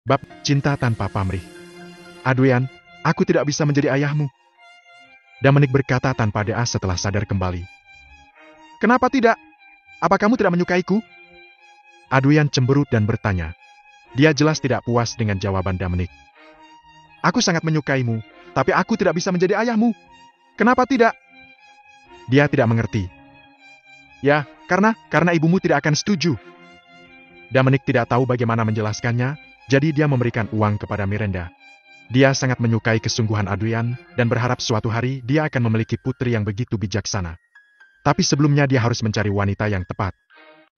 Bab Cinta Tanpa Pamrih. Adrian, aku tidak bisa menjadi ayahmu. Dominic berkata tanpa doa setelah sadar kembali. Kenapa tidak? Apa kamu tidak menyukaiku? Adrian cemberut dan bertanya. Dia jelas tidak puas dengan jawaban Dominic. Aku sangat menyukaimu, tapi aku tidak bisa menjadi ayahmu. Kenapa tidak? Dia tidak mengerti. Ya, karena ibumu tidak akan setuju. Dominic tidak tahu bagaimana menjelaskannya, jadi dia memberikan uang kepada Miranda. Dia sangat menyukai kesungguhan Adrian dan berharap suatu hari dia akan memiliki putri yang begitu bijaksana. Tapi sebelumnya dia harus mencari wanita yang tepat.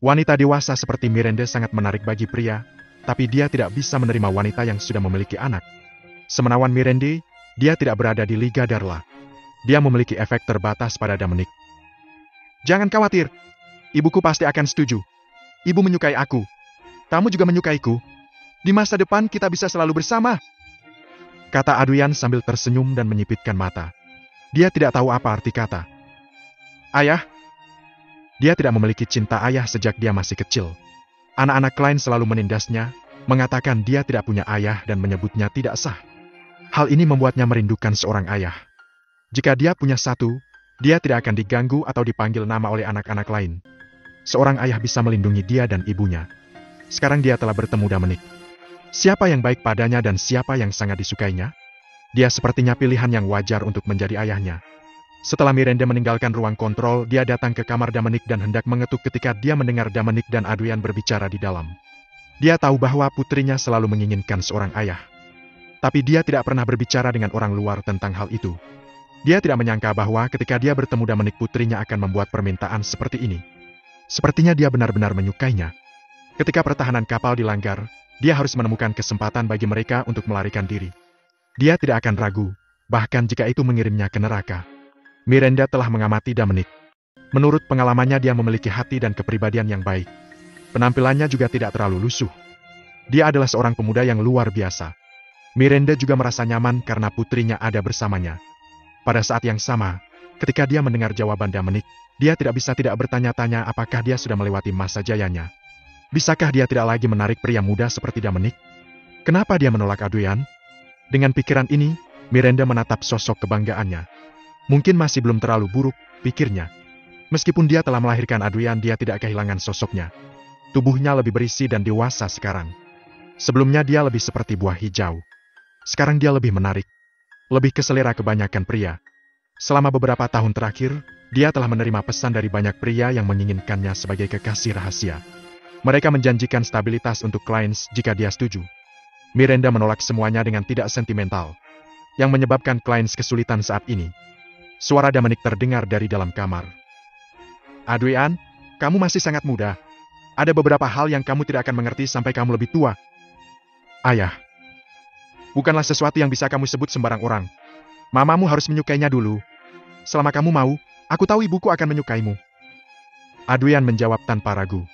Wanita dewasa seperti Miranda sangat menarik bagi pria, tapi dia tidak bisa menerima wanita yang sudah memiliki anak. Semenawan Miranda, dia tidak berada di Liga Darla. Dia memiliki efek terbatas pada Dominic. Jangan khawatir, ibuku pasti akan setuju. Ibu menyukai aku. Kamu juga menyukaiku. Di masa depan kita bisa selalu bersama. Kata Adrian sambil tersenyum dan menyipitkan mata. Dia tidak tahu apa arti kata ayah. Dia tidak memiliki cinta ayah sejak dia masih kecil. Anak-anak lain selalu menindasnya, mengatakan dia tidak punya ayah dan menyebutnya tidak sah. Hal ini membuatnya merindukan seorang ayah. Jika dia punya satu, dia tidak akan diganggu atau dipanggil nama oleh anak-anak lain. Seorang ayah bisa melindungi dia dan ibunya. Sekarang dia telah bertemu Dominic. Siapa yang baik padanya dan siapa yang sangat disukainya? Dia sepertinya pilihan yang wajar untuk menjadi ayahnya. Setelah Miranda meninggalkan ruang kontrol, dia datang ke kamar Dominic dan hendak mengetuk ketika dia mendengar Dominic dan Adrian berbicara di dalam. Dia tahu bahwa putrinya selalu menginginkan seorang ayah. Tapi dia tidak pernah berbicara dengan orang luar tentang hal itu. Dia tidak menyangka bahwa ketika dia bertemu Dominic, putrinya akan membuat permintaan seperti ini. Sepertinya dia benar-benar menyukainya. Ketika pertahanan kapal dilanggar, dia harus menemukan kesempatan bagi mereka untuk melarikan diri. Dia tidak akan ragu, bahkan jika itu mengirimnya ke neraka. Miranda telah mengamati Dominic. Menurut pengalamannya dia memiliki hati dan kepribadian yang baik. Penampilannya juga tidak terlalu lusuh. Dia adalah seorang pemuda yang luar biasa. Miranda juga merasa nyaman karena putrinya ada bersamanya. Pada saat yang sama, ketika dia mendengar jawaban Dominic, dia tidak bisa tidak bertanya-tanya apakah dia sudah melewati masa jayanya. Bisakah dia tidak lagi menarik pria muda seperti Dominic? Kenapa dia menolak Adrian? Dengan pikiran ini, Miranda menatap sosok kebanggaannya. Mungkin masih belum terlalu buruk, pikirnya. Meskipun dia telah melahirkan Adrian, dia tidak kehilangan sosoknya. Tubuhnya lebih berisi dan dewasa sekarang. Sebelumnya dia lebih seperti buah hijau. Sekarang dia lebih menarik. Lebih ke selera kebanyakan pria. Selama beberapa tahun terakhir, dia telah menerima pesan dari banyak pria yang menginginkannya sebagai kekasih rahasia. Mereka menjanjikan stabilitas untuk klien jika dia setuju. Miranda menolak semuanya dengan tidak sentimental. Yang menyebabkan klien kesulitan saat ini. Suara Dominic terdengar dari dalam kamar. Adrian, kamu masih sangat muda. Ada beberapa hal yang kamu tidak akan mengerti sampai kamu lebih tua. Ayah. Bukanlah sesuatu yang bisa kamu sebut sembarang orang. Mamamu harus menyukainya dulu. Selama kamu mau, aku tahu ibuku akan menyukaimu. Adrian menjawab tanpa ragu.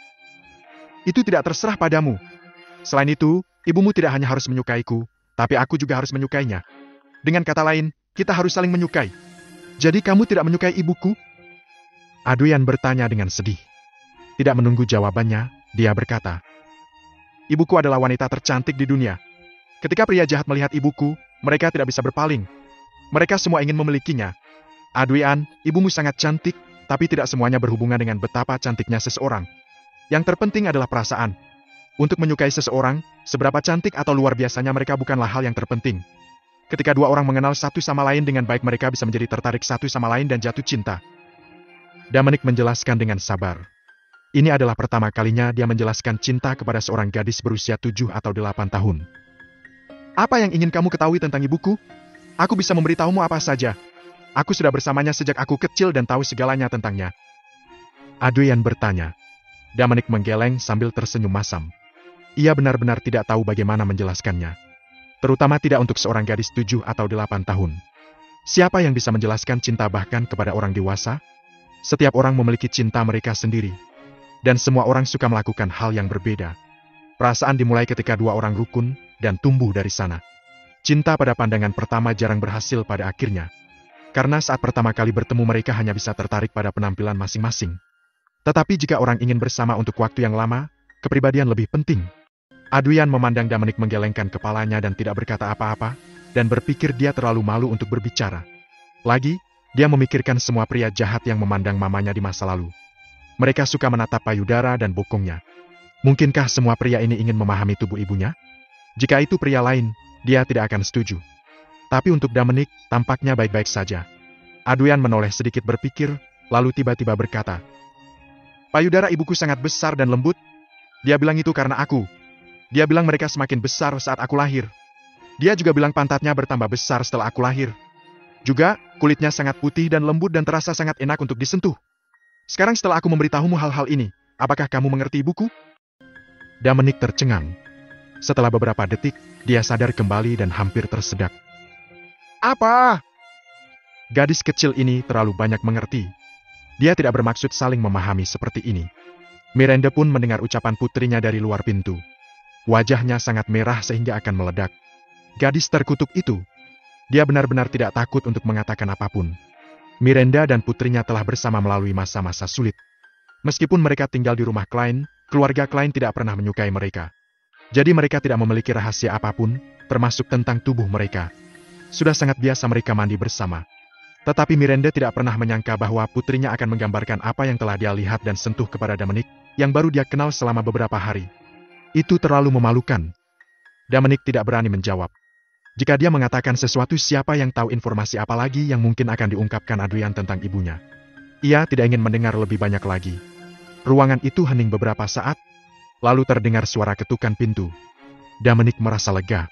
Itu tidak terserah padamu. Selain itu, ibumu tidak hanya harus menyukaiku, tapi aku juga harus menyukainya. Dengan kata lain, kita harus saling menyukai. Jadi kamu tidak menyukai ibuku? Adrian bertanya dengan sedih. Tidak menunggu jawabannya, dia berkata, ibuku adalah wanita tercantik di dunia. Ketika pria jahat melihat ibuku, mereka tidak bisa berpaling. Mereka semua ingin memilikinya. Adrian, ibumu sangat cantik, tapi tidak semuanya berhubungan dengan betapa cantiknya seseorang. Yang terpenting adalah perasaan. Untuk menyukai seseorang, seberapa cantik atau luar biasanya mereka bukanlah hal yang terpenting. Ketika dua orang mengenal satu sama lain dengan baik, mereka bisa menjadi tertarik satu sama lain dan jatuh cinta. Dominic menjelaskan dengan sabar. Ini adalah pertama kalinya dia menjelaskan cinta kepada seorang gadis berusia 7 atau 8 tahun. Apa yang ingin kamu ketahui tentang ibuku? Aku bisa memberitahumu apa saja. Aku sudah bersamanya sejak aku kecil dan tahu segalanya tentangnya. Adrian bertanya. Dominic menggeleng sambil tersenyum masam. Ia benar-benar tidak tahu bagaimana menjelaskannya. Terutama tidak untuk seorang gadis 7 atau 8 tahun. Siapa yang bisa menjelaskan cinta bahkan kepada orang dewasa? Setiap orang memiliki cinta mereka sendiri. Dan semua orang suka melakukan hal yang berbeda. Perasaan dimulai ketika dua orang rukun dan tumbuh dari sana. Cinta pada pandangan pertama jarang berhasil pada akhirnya. Karena saat pertama kali bertemu mereka hanya bisa tertarik pada penampilan masing-masing. Tetapi jika orang ingin bersama untuk waktu yang lama, kepribadian lebih penting. Adrian memandang Dominic menggelengkan kepalanya dan tidak berkata apa-apa, dan berpikir dia terlalu malu untuk berbicara. Lagi, dia memikirkan semua pria jahat yang memandang mamanya di masa lalu. Mereka suka menatap payudara dan bokongnya. Mungkinkah semua pria ini ingin memahami tubuh ibunya? Jika itu pria lain, dia tidak akan setuju. Tapi untuk Dominic, tampaknya baik-baik saja. Adrian menoleh sedikit berpikir, lalu tiba-tiba berkata, "Payudara ibuku sangat besar dan lembut. Dia bilang itu karena aku. Dia bilang mereka semakin besar saat aku lahir. Dia juga bilang pantatnya bertambah besar setelah aku lahir. Juga, kulitnya sangat putih dan lembut dan terasa sangat enak untuk disentuh. Sekarang setelah aku memberitahumu hal-hal ini, apakah kamu mengerti ibuku?" Dominic tercengang. Setelah beberapa detik, dia sadar kembali dan hampir tersedak. "Apa?" Gadis kecil ini terlalu banyak mengerti. Dia tidak bermaksud saling memahami seperti ini. Miranda pun mendengar ucapan putrinya dari luar pintu. Wajahnya sangat merah sehingga akan meledak. Gadis terkutuk itu. Dia benar-benar tidak takut untuk mengatakan apapun. Miranda dan putrinya telah bersama melalui masa-masa sulit. Meskipun mereka tinggal di rumah Klein, keluarga Klein tidak pernah menyukai mereka. Jadi mereka tidak memiliki rahasia apapun, termasuk tentang tubuh mereka. Sudah sangat biasa mereka mandi bersama. Tetapi Miranda tidak pernah menyangka bahwa putrinya akan menggambarkan apa yang telah dia lihat dan sentuh kepada Dominic, yang baru dia kenal selama beberapa hari. Itu terlalu memalukan. Dominic tidak berani menjawab. Jika dia mengatakan sesuatu, siapa yang tahu informasi apa lagi yang mungkin akan diungkapkan Adrian tentang ibunya. Ia tidak ingin mendengar lebih banyak lagi. Ruangan itu hening beberapa saat, lalu terdengar suara ketukan pintu. Dominic merasa lega.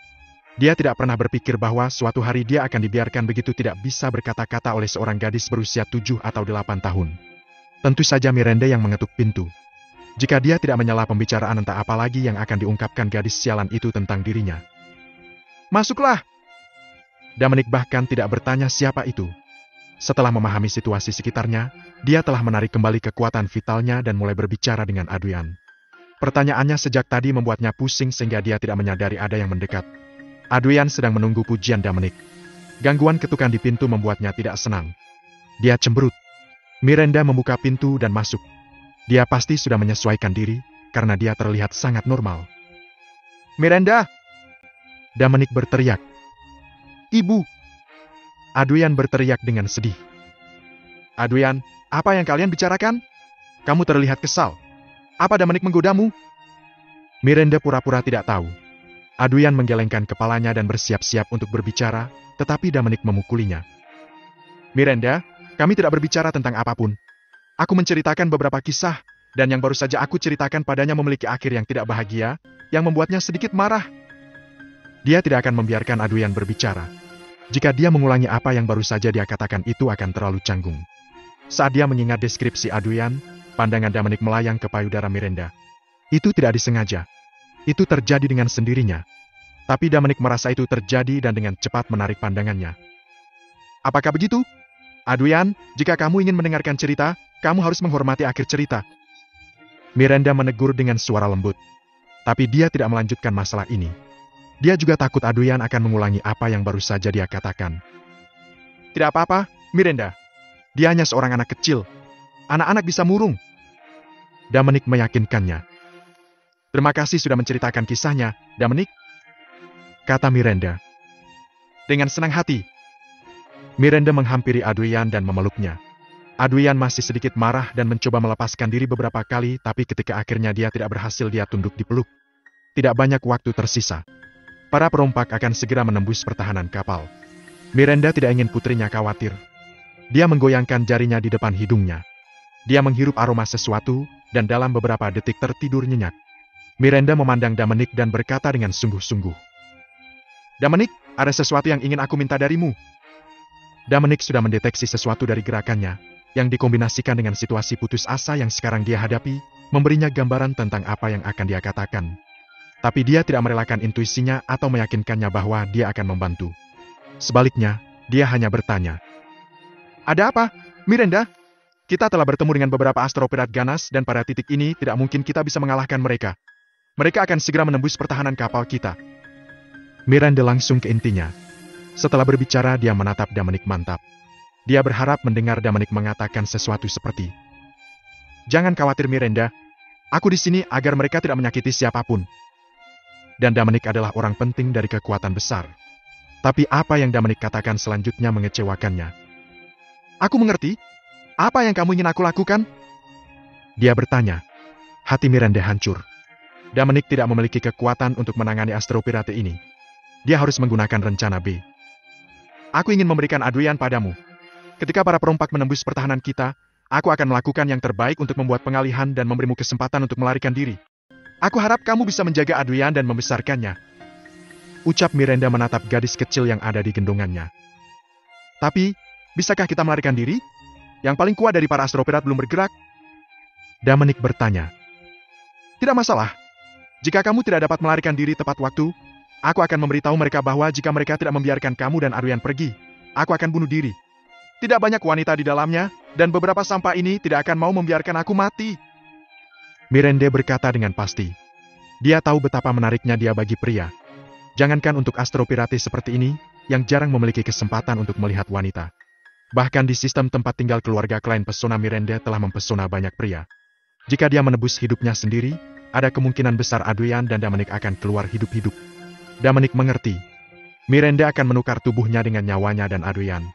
Dia tidak pernah berpikir bahwa suatu hari dia akan dibiarkan begitu tidak bisa berkata-kata oleh seorang gadis berusia 7 atau 8 tahun. Tentu saja Miranda yang mengetuk pintu. Jika dia tidak menyela pembicaraan, entah apa lagi yang akan diungkapkan gadis sialan itu tentang dirinya. "Masuklah!" Dominic bahkan tidak bertanya siapa itu. Setelah memahami situasi sekitarnya, dia telah menarik kembali kekuatan vitalnya dan mulai berbicara dengan Adrian. Pertanyaannya sejak tadi membuatnya pusing sehingga dia tidak menyadari ada yang mendekat. Adrian sedang menunggu pujian Dominic. Gangguan ketukan di pintu membuatnya tidak senang. Dia cemberut. Miranda membuka pintu dan masuk. Dia pasti sudah menyesuaikan diri, karena dia terlihat sangat normal. "Miranda!" Dominic berteriak. "Ibu!" Adrian berteriak dengan sedih. "Adrian, apa yang kalian bicarakan? Kamu terlihat kesal. Apa Dominic menggodamu?" Miranda pura-pura tidak tahu. Adrian menggelengkan kepalanya dan bersiap-siap untuk berbicara, tetapi Dominic memukulinya. "Miranda, kami tidak berbicara tentang apapun. Aku menceritakan beberapa kisah, dan yang baru saja aku ceritakan padanya memiliki akhir yang tidak bahagia, yang membuatnya sedikit marah." Dia tidak akan membiarkan Adrian berbicara. Jika dia mengulangi apa yang baru saja dia katakan, itu akan terlalu canggung. Saat dia mengingat deskripsi Adrian, pandangan Dominic melayang ke payudara Miranda. Itu tidak disengaja. Itu terjadi dengan sendirinya. Tapi Dominic merasa itu terjadi dan dengan cepat menarik pandangannya. "Apakah begitu? Adrian, jika kamu ingin mendengarkan cerita, kamu harus menghormati akhir cerita." Miranda menegur dengan suara lembut. Tapi dia tidak melanjutkan masalah ini. Dia juga takut Adrian akan mengulangi apa yang baru saja dia katakan. "Tidak apa-apa, Miranda. Dia hanya seorang anak kecil. Anak-anak bisa murung." Dominic meyakinkannya. "Terima kasih sudah menceritakan kisahnya, Dominic," kata Miranda. "Dengan senang hati." Miranda menghampiri Adrian dan memeluknya. Adrian masih sedikit marah dan mencoba melepaskan diri beberapa kali, tapi ketika akhirnya dia tidak berhasil, dia tunduk dipeluk. Tidak banyak waktu tersisa. Para perompak akan segera menembus pertahanan kapal. Miranda tidak ingin putrinya khawatir. Dia menggoyangkan jarinya di depan hidungnya. Dia menghirup aroma sesuatu, dan dalam beberapa detik tertidur nyenyak. Miranda memandang Dominic dan berkata dengan sungguh-sungguh, "Dominic, ada sesuatu yang ingin aku minta darimu." Dominic sudah mendeteksi sesuatu dari gerakannya, yang dikombinasikan dengan situasi putus asa yang sekarang dia hadapi, memberinya gambaran tentang apa yang akan dia katakan. Tapi dia tidak merelakan intuisinya atau meyakinkannya bahwa dia akan membantu. Sebaliknya, dia hanya bertanya, "Ada apa, Miranda? Kita telah bertemu dengan beberapa astropirat ganas dan pada titik ini tidak mungkin kita bisa mengalahkan mereka. Mereka akan segera menembus pertahanan kapal kita." Miranda langsung ke intinya. Setelah berbicara, dia menatap Dominic mantap. Dia berharap mendengar Dominic mengatakan sesuatu seperti, "Jangan khawatir Miranda. Aku di sini agar mereka tidak menyakiti siapapun." dan Damanik adalah orang penting dari kekuatan besar. Tapi apa yang Damanik katakan selanjutnya mengecewakannya. Aku mengerti. Apa yang kamu ingin aku lakukan? Dia bertanya. Hati Miranda hancur. Damanik tidak memiliki kekuatan untuk menangani Astro Pirate ini. Dia harus menggunakan rencana B. Aku ingin memberikan Adrian padamu. Ketika para perompak menembus pertahanan kita, aku akan melakukan yang terbaik untuk membuat pengalihan dan memberimu kesempatan untuk melarikan diri. Aku harap kamu bisa menjaga Adrian dan membesarkannya. Ucap Miranda menatap gadis kecil yang ada di gendongannya. Tapi, bisakah kita melarikan diri? Yang paling kuat dari para Astro Pirate belum bergerak. Damanik bertanya. Tidak masalah. Jika kamu tidak dapat melarikan diri tepat waktu, aku akan memberitahu mereka bahwa jika mereka tidak membiarkan kamu dan Adrian pergi, aku akan bunuh diri. Tidak banyak wanita di dalamnya, dan beberapa sampah ini tidak akan mau membiarkan aku mati. Miranda berkata dengan pasti. Dia tahu betapa menariknya dia bagi pria. Jangankan untuk Astro Pirate seperti ini, yang jarang memiliki kesempatan untuk melihat wanita. Bahkan di sistem tempat tinggal keluarga klien pesona Miranda telah mempesona banyak pria. Jika dia menebus hidupnya sendiri, ada kemungkinan besar Adrian dan Damanik akan keluar hidup-hidup. Damanik mengerti. Miranda akan menukar tubuhnya dengan nyawanya dan Adrian.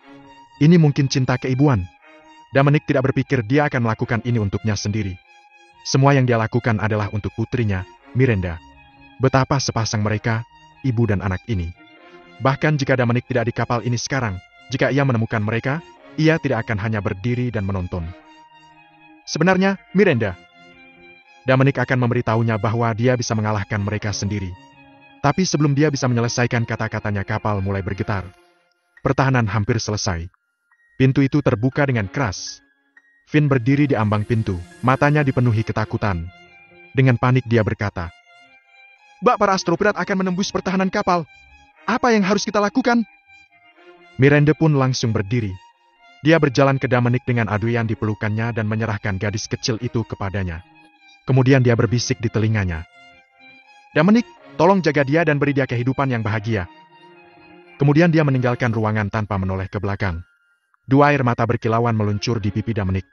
Ini mungkin cinta keibuan. Damanik tidak berpikir dia akan melakukan ini untuknya sendiri. Semua yang dia lakukan adalah untuk putrinya, Miranda. Betapa sepasang mereka, ibu dan anak ini. Bahkan jika Damanik tidak di kapal ini sekarang, jika ia menemukan mereka, ia tidak akan hanya berdiri dan menonton. Sebenarnya, Miranda. Damanik akan memberitahunya bahwa dia bisa mengalahkan mereka sendiri. Tapi sebelum dia bisa menyelesaikan kata-katanya, kapal mulai bergetar. Pertahanan hampir selesai. Pintu itu terbuka dengan keras. Finn berdiri di ambang pintu, matanya dipenuhi ketakutan. Dengan panik dia berkata, "Bak, para Astro Pirate akan menembus pertahanan kapal. Apa yang harus kita lakukan?" Miranda pun langsung berdiri. Dia berjalan ke Damanik dengan Adrian di pelukannya dan menyerahkan gadis kecil itu kepadanya. Kemudian dia berbisik di telinganya. "Damanik, tolong jaga dia dan beri dia kehidupan yang bahagia." Kemudian dia meninggalkan ruangan tanpa menoleh ke belakang. Dua air mata berkilauan meluncur di pipi Damanik.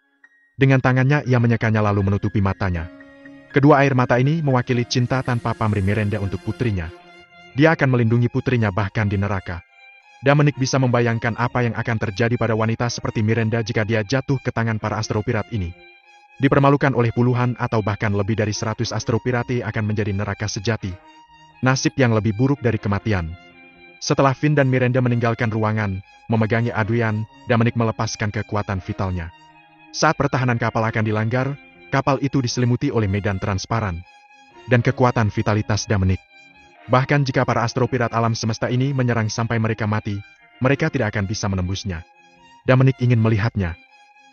Dengan tangannya ia menyekanya lalu menutupi matanya. Kedua air mata ini mewakili cinta tanpa pamrih Miranda untuk putrinya. Dia akan melindungi putrinya bahkan di neraka. Damanik bisa membayangkan apa yang akan terjadi pada wanita seperti Miranda jika dia jatuh ke tangan para Astro Pirate ini. Dipermalukan oleh puluhan atau bahkan lebih dari 100 Astro Pirate akan menjadi neraka sejati. Nasib yang lebih buruk dari kematian. Setelah Finn dan Miranda meninggalkan ruangan, memegangi Adrian, Damanik melepaskan kekuatan vitalnya. Saat pertahanan kapal akan dilanggar, kapal itu diselimuti oleh medan transparan. Dan kekuatan vitalitas Damanik. Bahkan jika para Astro Pirate alam semesta ini menyerang sampai mereka mati, mereka tidak akan bisa menembusnya. Damanik ingin melihatnya.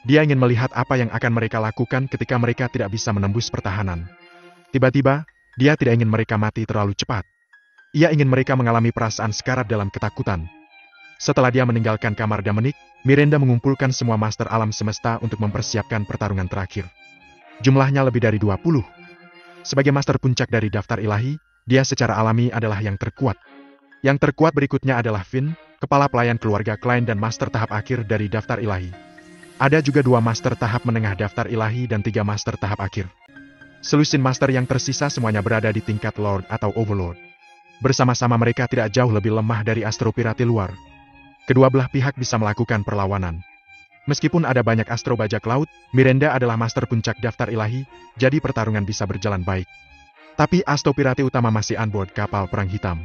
Dia ingin melihat apa yang akan mereka lakukan ketika mereka tidak bisa menembus pertahanan. Tiba-tiba, dia tidak ingin mereka mati terlalu cepat. Ia ingin mereka mengalami perasaan sekarat dalam ketakutan. Setelah dia meninggalkan kamar Damanik, Miranda mengumpulkan semua master alam semesta untuk mempersiapkan pertarungan terakhir. Jumlahnya lebih dari 20. Sebagai master puncak dari daftar ilahi, dia secara alami adalah yang terkuat. Yang terkuat berikutnya adalah Finn, kepala pelayan keluarga klien dan master tahap akhir dari daftar ilahi. Ada juga 2 master tahap menengah daftar ilahi dan 3 master tahap akhir. Selusin master yang tersisa semuanya berada di tingkat Lord atau Overlord. Bersama-sama mereka tidak jauh lebih lemah dari Astro Pirate luar. Kedua belah pihak bisa melakukan perlawanan. Meskipun ada banyak Astro bajak laut, Miranda adalah master puncak daftar ilahi, jadi pertarungan bisa berjalan baik. Tapi Astro Pirate utama masih on board kapal perang hitam.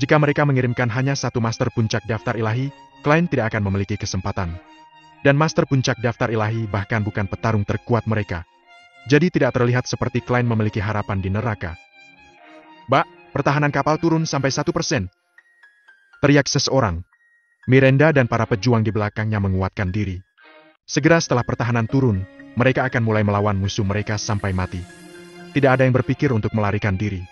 Jika mereka mengirimkan hanya 1 master puncak daftar ilahi, klien tidak akan memiliki kesempatan. Dan master puncak daftar ilahi bahkan bukan petarung terkuat mereka. Jadi tidak terlihat seperti klien memiliki harapan di neraka. "Bak, pertahanan kapal turun sampai 1%. Teriak seseorang. Miranda dan para pejuang di belakangnya menguatkan diri. Segera setelah pertahanan turun, mereka akan mulai melawan musuh mereka sampai mati. Tidak ada yang berpikir untuk melarikan diri.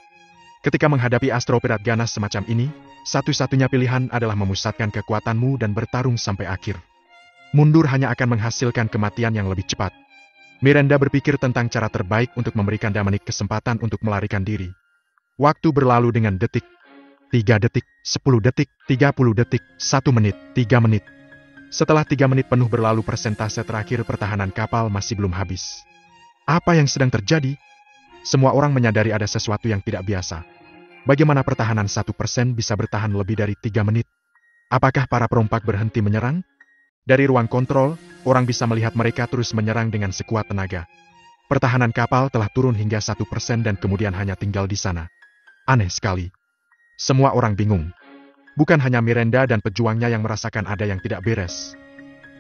Ketika menghadapi Astro Pirate ganas semacam ini, satu-satunya pilihan adalah memusatkan kekuatanmu dan bertarung sampai akhir. Mundur hanya akan menghasilkan kematian yang lebih cepat. Miranda berpikir tentang cara terbaik untuk memberikan Damanik kesempatan untuk melarikan diri. Waktu berlalu dengan detik. 3 detik, 10 detik, 30 detik, 1 menit, 3 menit. Setelah 3 menit penuh berlalu, persentase terakhir pertahanan kapal masih belum habis. Apa yang sedang terjadi? Semua orang menyadari ada sesuatu yang tidak biasa. bagaimana pertahanan 1% bisa bertahan lebih dari 3 menit? Apakah para perompak berhenti menyerang? Dari ruang kontrol, orang bisa melihat mereka terus menyerang dengan sekuat tenaga. Pertahanan kapal telah turun hingga 1% dan kemudian hanya tinggal di sana. Aneh sekali. Semua orang bingung. Bukan hanya Miranda dan pejuangnya yang merasakan ada yang tidak beres.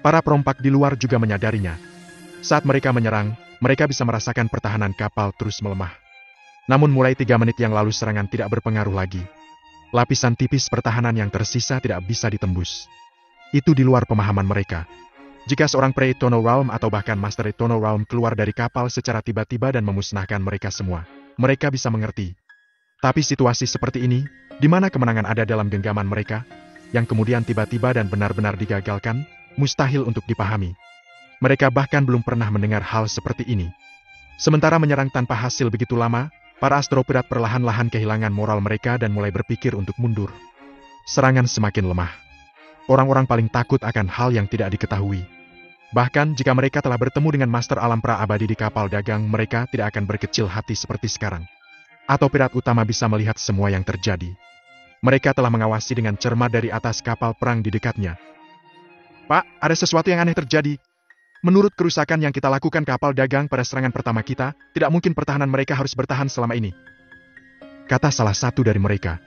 Para perompak di luar juga menyadarinya. Saat mereka menyerang, mereka bisa merasakan pertahanan kapal terus melemah. Namun mulai 3 menit yang lalu serangan tidak berpengaruh lagi. Lapisan tipis pertahanan yang tersisa tidak bisa ditembus. Itu di luar pemahaman mereka. Jika seorang Pre-Eternal Realm atau bahkan Master Eternal Realm keluar dari kapal secara tiba-tiba dan memusnahkan mereka semua, mereka bisa mengerti. Tapi situasi seperti ini, di mana kemenangan ada dalam genggaman mereka, yang kemudian tiba-tiba dan benar-benar digagalkan, mustahil untuk dipahami. Mereka bahkan belum pernah mendengar hal seperti ini. Sementara menyerang tanpa hasil begitu lama, para astropirat perlahan-lahan kehilangan moral mereka dan mulai berpikir untuk mundur. Serangan semakin lemah. Orang-orang paling takut akan hal yang tidak diketahui. Bahkan jika mereka telah bertemu dengan Master Alam Pra-Abadi di kapal dagang, mereka tidak akan berkecil hati seperti sekarang. Atau pirat utama bisa melihat semua yang terjadi. Mereka telah mengawasi dengan cermat dari atas kapal perang di dekatnya. Pak, ada sesuatu yang aneh terjadi. Menurut kerusakan yang kita lakukan kapal dagang pada serangan pertama kita, tidak mungkin pertahanan mereka harus bertahan selama ini. Kata salah satu dari mereka.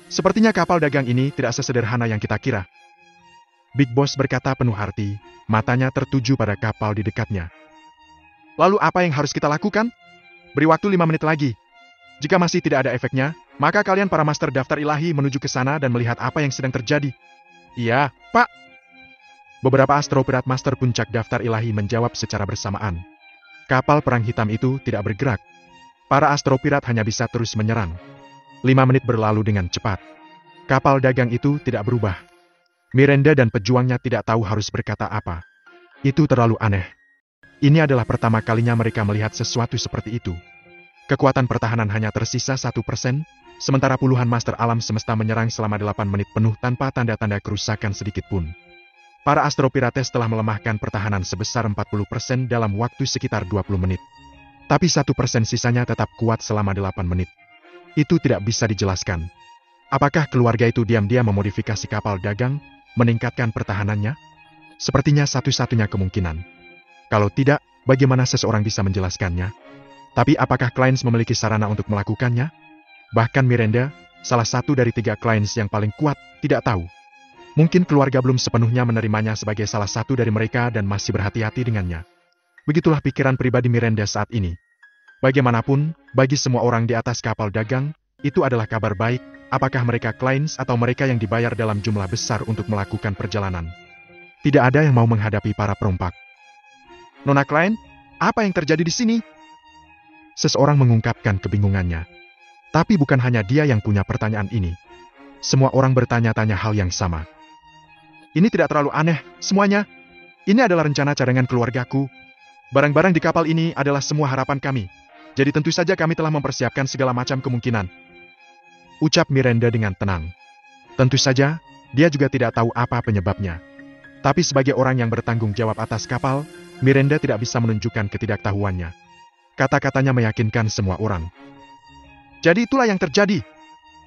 Sepertinya kapal dagang ini tidak sesederhana yang kita kira. Big Boss berkata penuh arti, matanya tertuju pada kapal di dekatnya. Lalu apa yang harus kita lakukan? Beri waktu 5 menit lagi. Jika masih tidak ada efeknya, maka kalian para master daftar ilahi menuju ke sana dan melihat apa yang sedang terjadi. Iya, Pak. Beberapa astropirat master puncak daftar ilahi menjawab secara bersamaan. Kapal perang hitam itu tidak bergerak. Para astropirat hanya bisa terus menyerang. 5 menit berlalu dengan cepat. Kapal dagang itu tidak berubah. Miranda dan pejuangnya tidak tahu harus berkata apa. Itu terlalu aneh. Ini adalah pertama kalinya mereka melihat sesuatu seperti itu. Kekuatan pertahanan hanya tersisa 1%, sementara puluhan master alam semesta menyerang selama 8 menit penuh tanpa tanda-tanda kerusakan sedikit pun. Para astropirates telah melemahkan pertahanan sebesar 40% dalam waktu sekitar 20 menit. Tapi 1% sisanya tetap kuat selama 8 menit. Itu tidak bisa dijelaskan. Apakah keluarga itu diam-diam memodifikasi kapal dagang, meningkatkan pertahanannya? Sepertinya satu-satunya kemungkinan. Kalau tidak, bagaimana seseorang bisa menjelaskannya? Tapi apakah Kleins memiliki sarana untuk melakukannya? Bahkan Miranda, salah satu dari 3 Kleins yang paling kuat, tidak tahu. Mungkin keluarga belum sepenuhnya menerimanya sebagai salah satu dari mereka dan masih berhati-hati dengannya. Begitulah pikiran pribadi Miranda saat ini. Bagaimanapun, bagi semua orang di atas kapal dagang, itu adalah kabar baik, apakah mereka Kleins atau mereka yang dibayar dalam jumlah besar untuk melakukan perjalanan. Tidak ada yang mau menghadapi para perompak. Nona Klein, apa yang terjadi di sini? Seseorang mengungkapkan kebingungannya. Tapi bukan hanya dia yang punya pertanyaan ini. Semua orang bertanya-tanya hal yang sama. Ini tidak terlalu aneh, semuanya. Ini adalah rencana cadangan keluargaku. Barang-barang di kapal ini adalah semua harapan kami. Jadi tentu saja kami telah mempersiapkan segala macam kemungkinan. Ucap Miranda dengan tenang. Tentu saja, dia juga tidak tahu apa penyebabnya. Tapi sebagai orang yang bertanggung jawab atas kapal, Miranda tidak bisa menunjukkan ketidaktahuannya. Kata-katanya meyakinkan semua orang. Jadi itulah yang terjadi.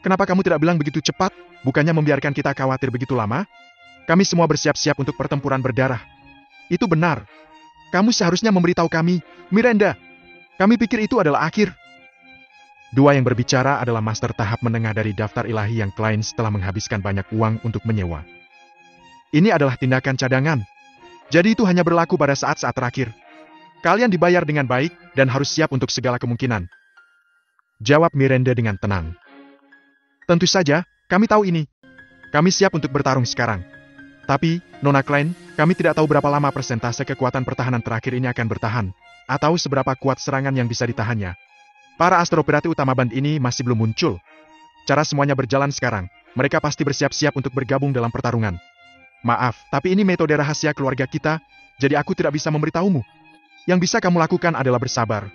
Kenapa kamu tidak bilang begitu cepat, bukannya membiarkan kita khawatir begitu lama? Kami semua bersiap-siap untuk pertempuran berdarah. Itu benar. Kamu seharusnya memberitahu kami, Miranda. Kami pikir itu adalah akhir. Dua yang berbicara adalah master tahap menengah dari daftar ilahi yang Kleins telah menghabiskan banyak uang untuk menyewa. Ini adalah tindakan cadangan. Jadi itu hanya berlaku pada saat-saat terakhir. Kalian dibayar dengan baik dan harus siap untuk segala kemungkinan. Jawab Miranda dengan tenang. Tentu saja, kami tahu ini. Kami siap untuk bertarung sekarang. Tapi, Nona Klein, kami tidak tahu berapa lama persentase kekuatan pertahanan terakhir ini akan bertahan, atau seberapa kuat serangan yang bisa ditahannya. Para astropirati utama band ini masih belum muncul. Cara semuanya berjalan sekarang, mereka pasti bersiap-siap untuk bergabung dalam pertarungan. Maaf, tapi ini metode rahasia keluarga kita, jadi aku tidak bisa memberitahumu. Yang bisa kamu lakukan adalah bersabar.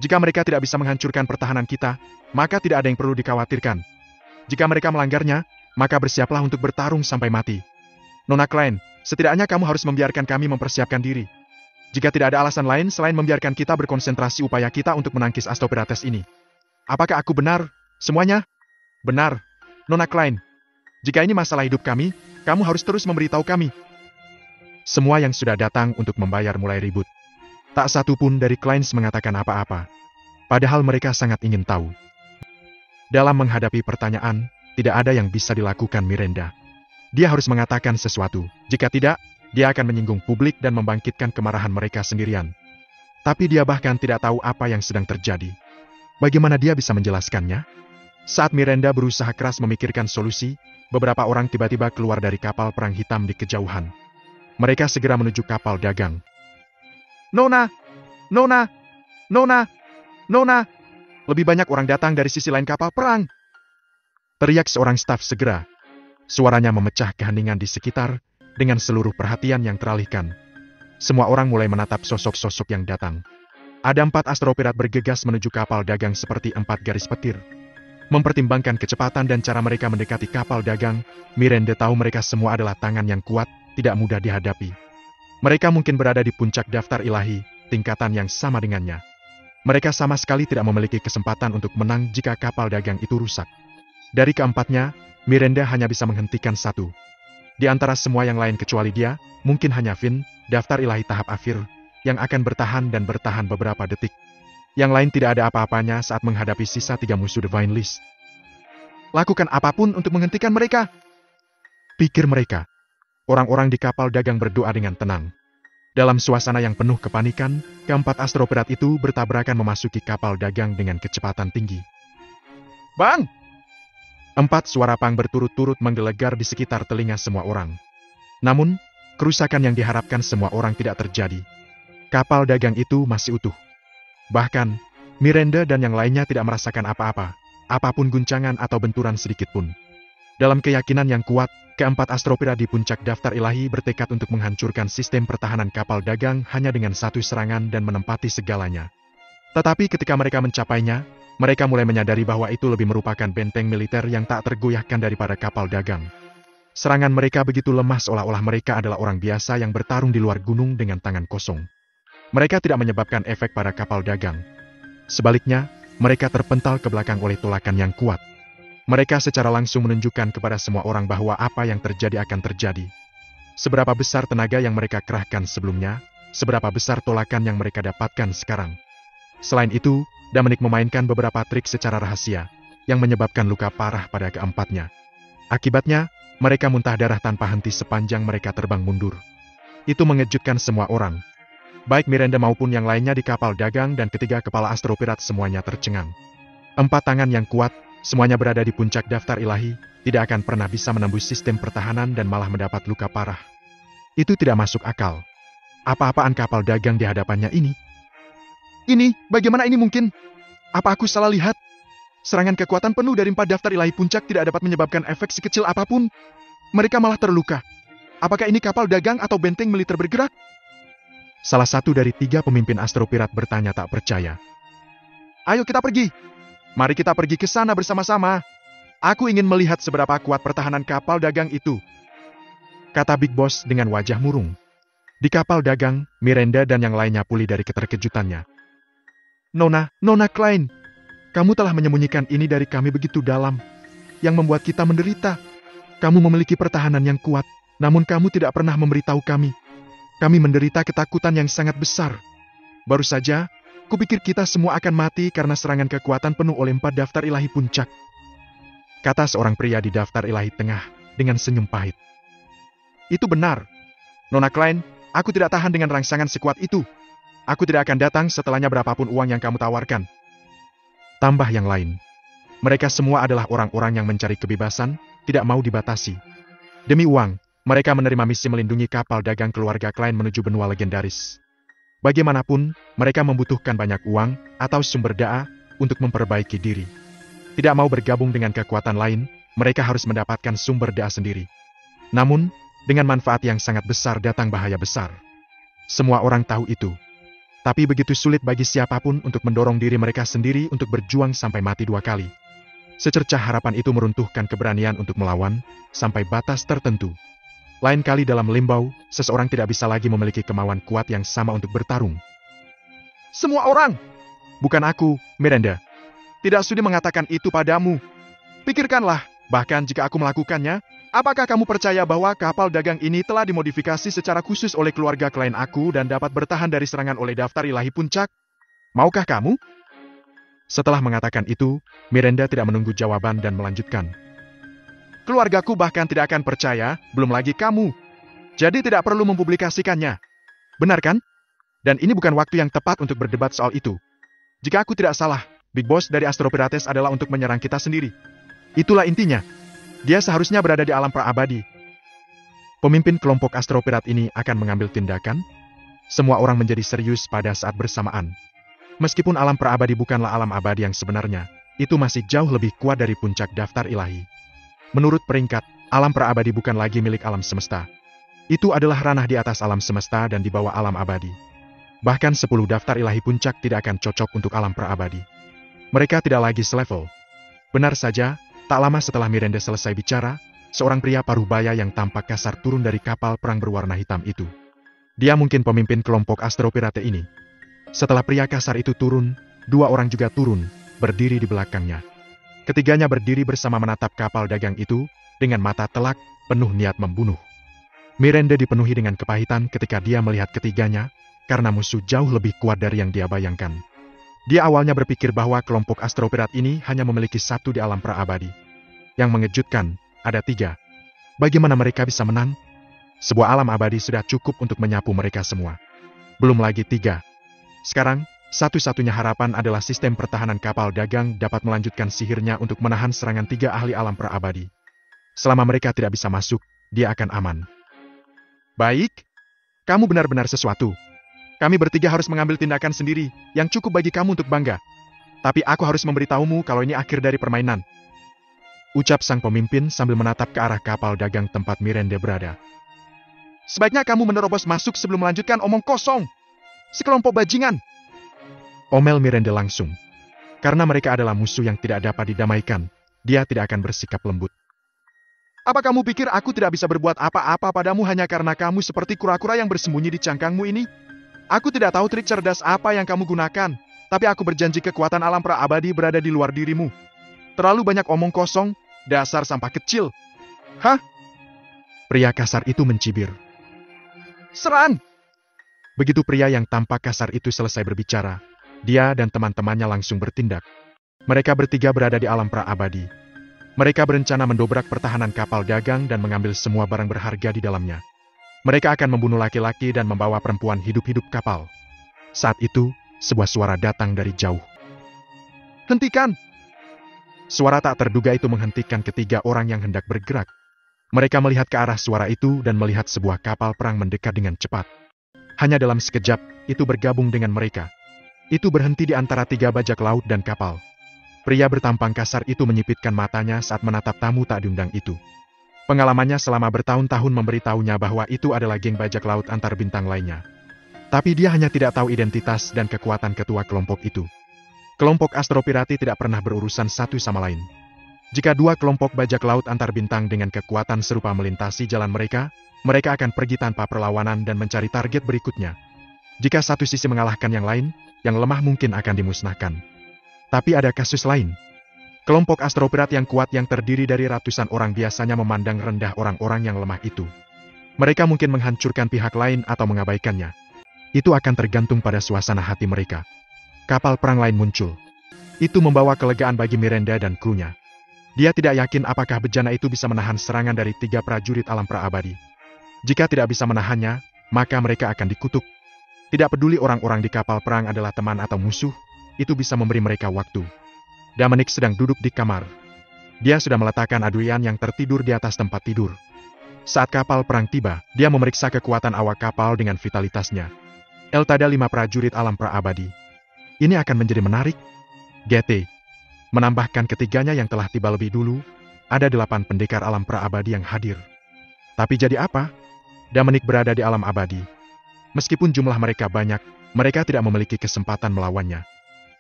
Jika mereka tidak bisa menghancurkan pertahanan kita, maka tidak ada yang perlu dikhawatirkan. Jika mereka melanggarnya, maka bersiaplah untuk bertarung sampai mati. Nona Klein, setidaknya kamu harus membiarkan kami mempersiapkan diri. Jika tidak ada alasan lain selain membiarkan kita berkonsentrasi upaya kita untuk menangkis Astropirates ini. Apakah aku benar, Semuanya? Benar. Nona Klein. Jika ini masalah hidup kami, kamu harus terus memberitahu kami. Semua yang sudah datang untuk membayar mulai ribut. Tak satu pun dari Kleins mengatakan apa-apa. Padahal mereka sangat ingin tahu. Dalam menghadapi pertanyaan, tidak ada yang bisa dilakukan Miranda. Dia harus mengatakan sesuatu. Jika tidak, dia akan menyinggung publik dan membangkitkan kemarahan mereka sendirian. Tapi dia bahkan tidak tahu apa yang sedang terjadi. Bagaimana dia bisa menjelaskannya? Saat Miranda berusaha keras memikirkan solusi, beberapa orang tiba-tiba keluar dari kapal perang hitam di kejauhan. Mereka segera menuju kapal dagang. Nona! Nona! Nona! Nona! Lebih banyak orang datang dari sisi lain kapal perang. Teriak seorang staf segera. Suaranya memecah keheningan di sekitar, dengan seluruh perhatian yang teralihkan. Semua orang mulai menatap sosok-sosok yang datang. Ada 4 astropirat bergegas menuju kapal dagang seperti 4 garis petir. Mempertimbangkan kecepatan dan cara mereka mendekati kapal dagang, Miranda tahu mereka semua adalah tangan yang kuat, tidak mudah dihadapi. Mereka mungkin berada di puncak daftar ilahi, tingkatan yang sama dengannya. Mereka sama sekali tidak memiliki kesempatan untuk menang jika kapal dagang itu rusak. Dari keempatnya, Miranda hanya bisa menghentikan satu. Di antara semua yang lain kecuali dia, mungkin hanya Finn, daftar ilahi tahap akhir, yang akan bertahan dan bertahan beberapa detik. Yang lain tidak ada apa-apanya saat menghadapi sisa 3 musuh Divine List. Lakukan apapun untuk menghentikan mereka. Pikir mereka. Orang-orang di kapal dagang berdoa dengan tenang. Dalam suasana yang penuh kepanikan, keempat astropirat itu bertabrakan memasuki kapal dagang dengan kecepatan tinggi. Bang! 4 suara pang berturut-turut menggelegar di sekitar telinga semua orang. Namun, kerusakan yang diharapkan semua orang tidak terjadi. Kapal dagang itu masih utuh. Bahkan, Miranda dan yang lainnya tidak merasakan apa-apa, apapun guncangan atau benturan sedikit pun. Dalam keyakinan yang kuat, keempat astropirat di puncak daftar ilahi bertekad untuk menghancurkan sistem pertahanan kapal dagang hanya dengan satu serangan dan menempati segalanya. Tetapi ketika mereka mencapainya, mereka mulai menyadari bahwa itu lebih merupakan benteng militer yang tak tergoyahkan daripada kapal dagang. Serangan mereka begitu lemah seolah-olah mereka adalah orang biasa yang bertarung di luar gunung dengan tangan kosong. Mereka tidak menyebabkan efek pada kapal dagang. Sebaliknya, mereka terpental ke belakang oleh tolakan yang kuat. Mereka secara langsung menunjukkan kepada semua orang bahwa apa yang terjadi akan terjadi. Seberapa besar tenaga yang mereka kerahkan sebelumnya, seberapa besar tolakan yang mereka dapatkan sekarang. Selain itu, Dominic memainkan beberapa trik secara rahasia, yang menyebabkan luka parah pada keempatnya. Akibatnya, mereka muntah darah tanpa henti sepanjang mereka terbang mundur. Itu mengejutkan semua orang. Baik Miranda maupun yang lainnya di kapal dagang dan ketiga kepala astropirat semuanya tercengang. 4 tangan yang kuat, semuanya berada di puncak daftar ilahi, tidak akan pernah bisa menembus sistem pertahanan dan malah mendapat luka parah. Itu tidak masuk akal. Apa-apaan kapal dagang di hadapannya ini? Ini, bagaimana ini mungkin? Apa aku salah lihat? Serangan kekuatan penuh dari 4 daftar ilahi puncak tidak dapat menyebabkan efek sekecil apapun. Mereka malah terluka. Apakah ini kapal dagang atau benteng militer bergerak? Salah satu dari 3 pemimpin astropirat bertanya tak percaya. Ayo kita pergi. Mari kita pergi ke sana bersama-sama. Aku ingin melihat seberapa kuat pertahanan kapal dagang itu. Kata Big Boss dengan wajah murung. Di kapal dagang, Miranda dan yang lainnya pulih dari keterkejutannya. Nona Klein, kamu telah menyembunyikan ini dari kami begitu dalam, yang membuat kita menderita. Kamu memiliki pertahanan yang kuat, namun kamu tidak pernah memberitahu kami. Kami menderita ketakutan yang sangat besar. Baru saja, kupikir kita semua akan mati karena serangan kekuatan penuh oleh 4 daftar ilahi puncak. Kata seorang pria di daftar ilahi tengah, dengan senyum pahit. Itu benar. Nona Klein, aku tidak tahan dengan rangsangan sekuat itu. Aku tidak akan datang setelahnya berapapun uang yang kamu tawarkan. Tambah yang lain. Mereka semua adalah orang-orang yang mencari kebebasan, tidak mau dibatasi. Demi uang, mereka menerima misi melindungi kapal dagang keluarga Klein menuju benua legendaris. Bagaimanapun, mereka membutuhkan banyak uang atau sumber daya untuk memperbaiki diri. Tidak mau bergabung dengan kekuatan lain, mereka harus mendapatkan sumber daya sendiri. Namun, dengan manfaat yang sangat besar datang bahaya besar. Semua orang tahu itu. Tapi begitu sulit bagi siapapun untuk mendorong diri mereka sendiri untuk berjuang sampai mati 2 kali. Secercah harapan itu meruntuhkan keberanian untuk melawan, sampai batas tertentu. Lain kali dalam limbau, seseorang tidak bisa lagi memiliki kemauan kuat yang sama untuk bertarung. Semua orang! Bukan aku, Miranda. tidak sudi mengatakan itu padamu. Pikirkanlah, bahkan jika aku melakukannya, apakah kamu percaya bahwa kapal dagang ini telah dimodifikasi secara khusus oleh keluarga klien aku dan dapat bertahan dari serangan oleh daftar ilahi puncak? Maukah kamu? Setelah mengatakan itu, Miranda tidak menunggu jawaban dan melanjutkan. Keluargaku bahkan tidak akan percaya, belum lagi kamu. Jadi tidak perlu mempublikasikannya. Benar kan? Dan ini bukan waktu yang tepat untuk berdebat soal itu. Jika aku tidak salah, Big Boss dari Astro Pirates adalah untuk menyerang kita sendiri. Itulah intinya. Dia seharusnya berada di alam pra-abadi. Pemimpin kelompok Astro Pirate ini akan mengambil tindakan. Semua orang menjadi serius pada saat bersamaan. Meskipun alam pra-abadi bukanlah alam abadi yang sebenarnya, itu masih jauh lebih kuat dari puncak daftar ilahi. Menurut peringkat, alam pra-abadi bukan lagi milik alam semesta. Itu adalah ranah di atas alam semesta dan di bawah alam abadi. Bahkan 10 daftar ilahi puncak tidak akan cocok untuk alam pra-abadi. Mereka tidak lagi selevel. Benar saja, tak lama setelah Miranda selesai bicara, seorang pria parubaya yang tampak kasar turun dari kapal perang berwarna hitam itu. Dia mungkin pemimpin kelompok Astro Pirate ini. Setelah pria kasar itu turun, 2 orang juga turun, berdiri di belakangnya. Ketiganya berdiri bersama menatap kapal dagang itu, dengan mata telak, penuh niat membunuh. Miranda dipenuhi dengan kepahitan ketika dia melihat ketiganya, karena musuh jauh lebih kuat dari yang dia bayangkan. Dia awalnya berpikir bahwa kelompok Astro Pirate ini hanya memiliki 1 di alam pra-abadi. Yang mengejutkan, ada 3. Bagaimana mereka bisa menang? Sebuah alam abadi sudah cukup untuk menyapu mereka semua. Belum lagi 3. Sekarang, satu-satunya harapan adalah sistem pertahanan kapal dagang dapat melanjutkan sihirnya untuk menahan serangan 3 ahli alam pra-abadi. Selama mereka tidak bisa masuk, dia akan aman. Baik, kamu benar-benar sesuatu. Kami bertiga harus mengambil tindakan sendiri, yang cukup bagi kamu untuk bangga. Tapi aku harus memberitahumu kalau ini akhir dari permainan. Ucap sang pemimpin sambil menatap ke arah kapal dagang tempat Miranda berada. Sebaiknya kamu menerobos masuk sebelum melanjutkan omong kosong. Sekelompok bajingan. Omel Miranda langsung. Karena mereka adalah musuh yang tidak dapat didamaikan, dia tidak akan bersikap lembut. Apa kamu pikir aku tidak bisa berbuat apa-apa padamu hanya karena kamu seperti kura-kura yang bersembunyi di cangkangmu ini? Aku tidak tahu trik cerdas apa yang kamu gunakan, tapi aku berjanji kekuatan alam pra-abadi berada di luar dirimu. Terlalu banyak omong kosong, dasar sampah kecil. Hah? Pria kasar itu mencibir. Serang! Begitu pria yang tampak kasar itu selesai berbicara, dia dan teman-temannya langsung bertindak. Mereka bertiga berada di alam pra-abadi. Mereka berencana mendobrak pertahanan kapal dagang dan mengambil semua barang berharga di dalamnya. Mereka akan membunuh laki-laki dan membawa perempuan hidup-hidup kapal. Saat itu, sebuah suara datang dari jauh. Hentikan! Suara tak terduga itu menghentikan ketiga orang yang hendak bergerak. Mereka melihat ke arah suara itu dan melihat sebuah kapal perang mendekat dengan cepat. Hanya dalam sekejap, itu bergabung dengan mereka. Itu berhenti di antara 3 bajak laut dan kapal. Pria bertampang kasar itu menyipitkan matanya saat menatap tamu tak diundang itu. Pengalamannya selama bertahun-tahun memberitahunya bahwa itu adalah geng bajak laut antar bintang lainnya. Tapi dia hanya tidak tahu identitas dan kekuatan ketua kelompok itu. Kelompok Astro Pirate tidak pernah berurusan satu sama lain. Jika 2 kelompok bajak laut antar bintang dengan kekuatan serupa melintasi jalan mereka, mereka akan pergi tanpa perlawanan dan mencari target berikutnya. Jika satu sisi mengalahkan yang lain, yang lemah mungkin akan dimusnahkan. Tapi ada kasus lain. Kelompok Astro Pirate yang kuat yang terdiri dari ratusan orang biasanya memandang rendah orang-orang yang lemah itu. Mereka mungkin menghancurkan pihak lain atau mengabaikannya. Itu akan tergantung pada suasana hati mereka. Kapal perang lain muncul. Itu membawa kelegaan bagi Miranda dan krunya. Dia tidak yakin apakah bejana itu bisa menahan serangan dari 3 prajurit alam pra-abadi. Jika tidak bisa menahannya, maka mereka akan dikutuk. Tidak peduli orang-orang di kapal perang adalah teman atau musuh, itu bisa memberi mereka waktu. Dominic sedang duduk di kamar. Dia sudah meletakkan Adrian yang tertidur di atas tempat tidur. Saat kapal perang tiba, dia memeriksa kekuatan awak kapal dengan vitalitasnya. Tada 5 prajurit alam pra-abadi. Ini akan menjadi menarik. GT. Menambahkan ketiganya yang telah tiba lebih dulu, ada 8 pendekar alam pra-abadi yang hadir. Tapi jadi apa? Dominic berada di alam abadi. Meskipun jumlah mereka banyak, mereka tidak memiliki kesempatan melawannya.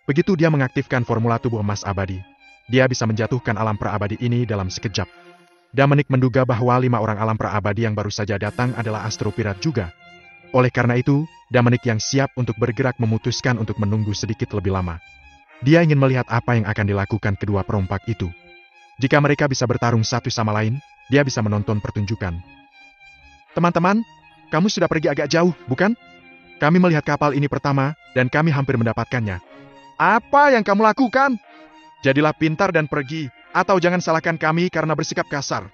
Begitu dia mengaktifkan formula tubuh emas abadi, dia bisa menjatuhkan alam pra-abadi ini dalam sekejap. Dominic menduga bahwa 5 orang alam pra-abadi yang baru saja datang adalah Astro Pirate juga. Oleh karena itu, Dominic yang siap untuk bergerak memutuskan untuk menunggu sedikit lebih lama. Dia ingin melihat apa yang akan dilakukan kedua perompak itu. Jika mereka bisa bertarung satu sama lain, dia bisa menonton pertunjukan. Teman-teman, kamu sudah pergi agak jauh, bukan? Kami melihat kapal ini pertama, dan kami hampir mendapatkannya. Apa yang kamu lakukan? Jadilah pintar dan pergi, atau jangan salahkan kami karena bersikap kasar.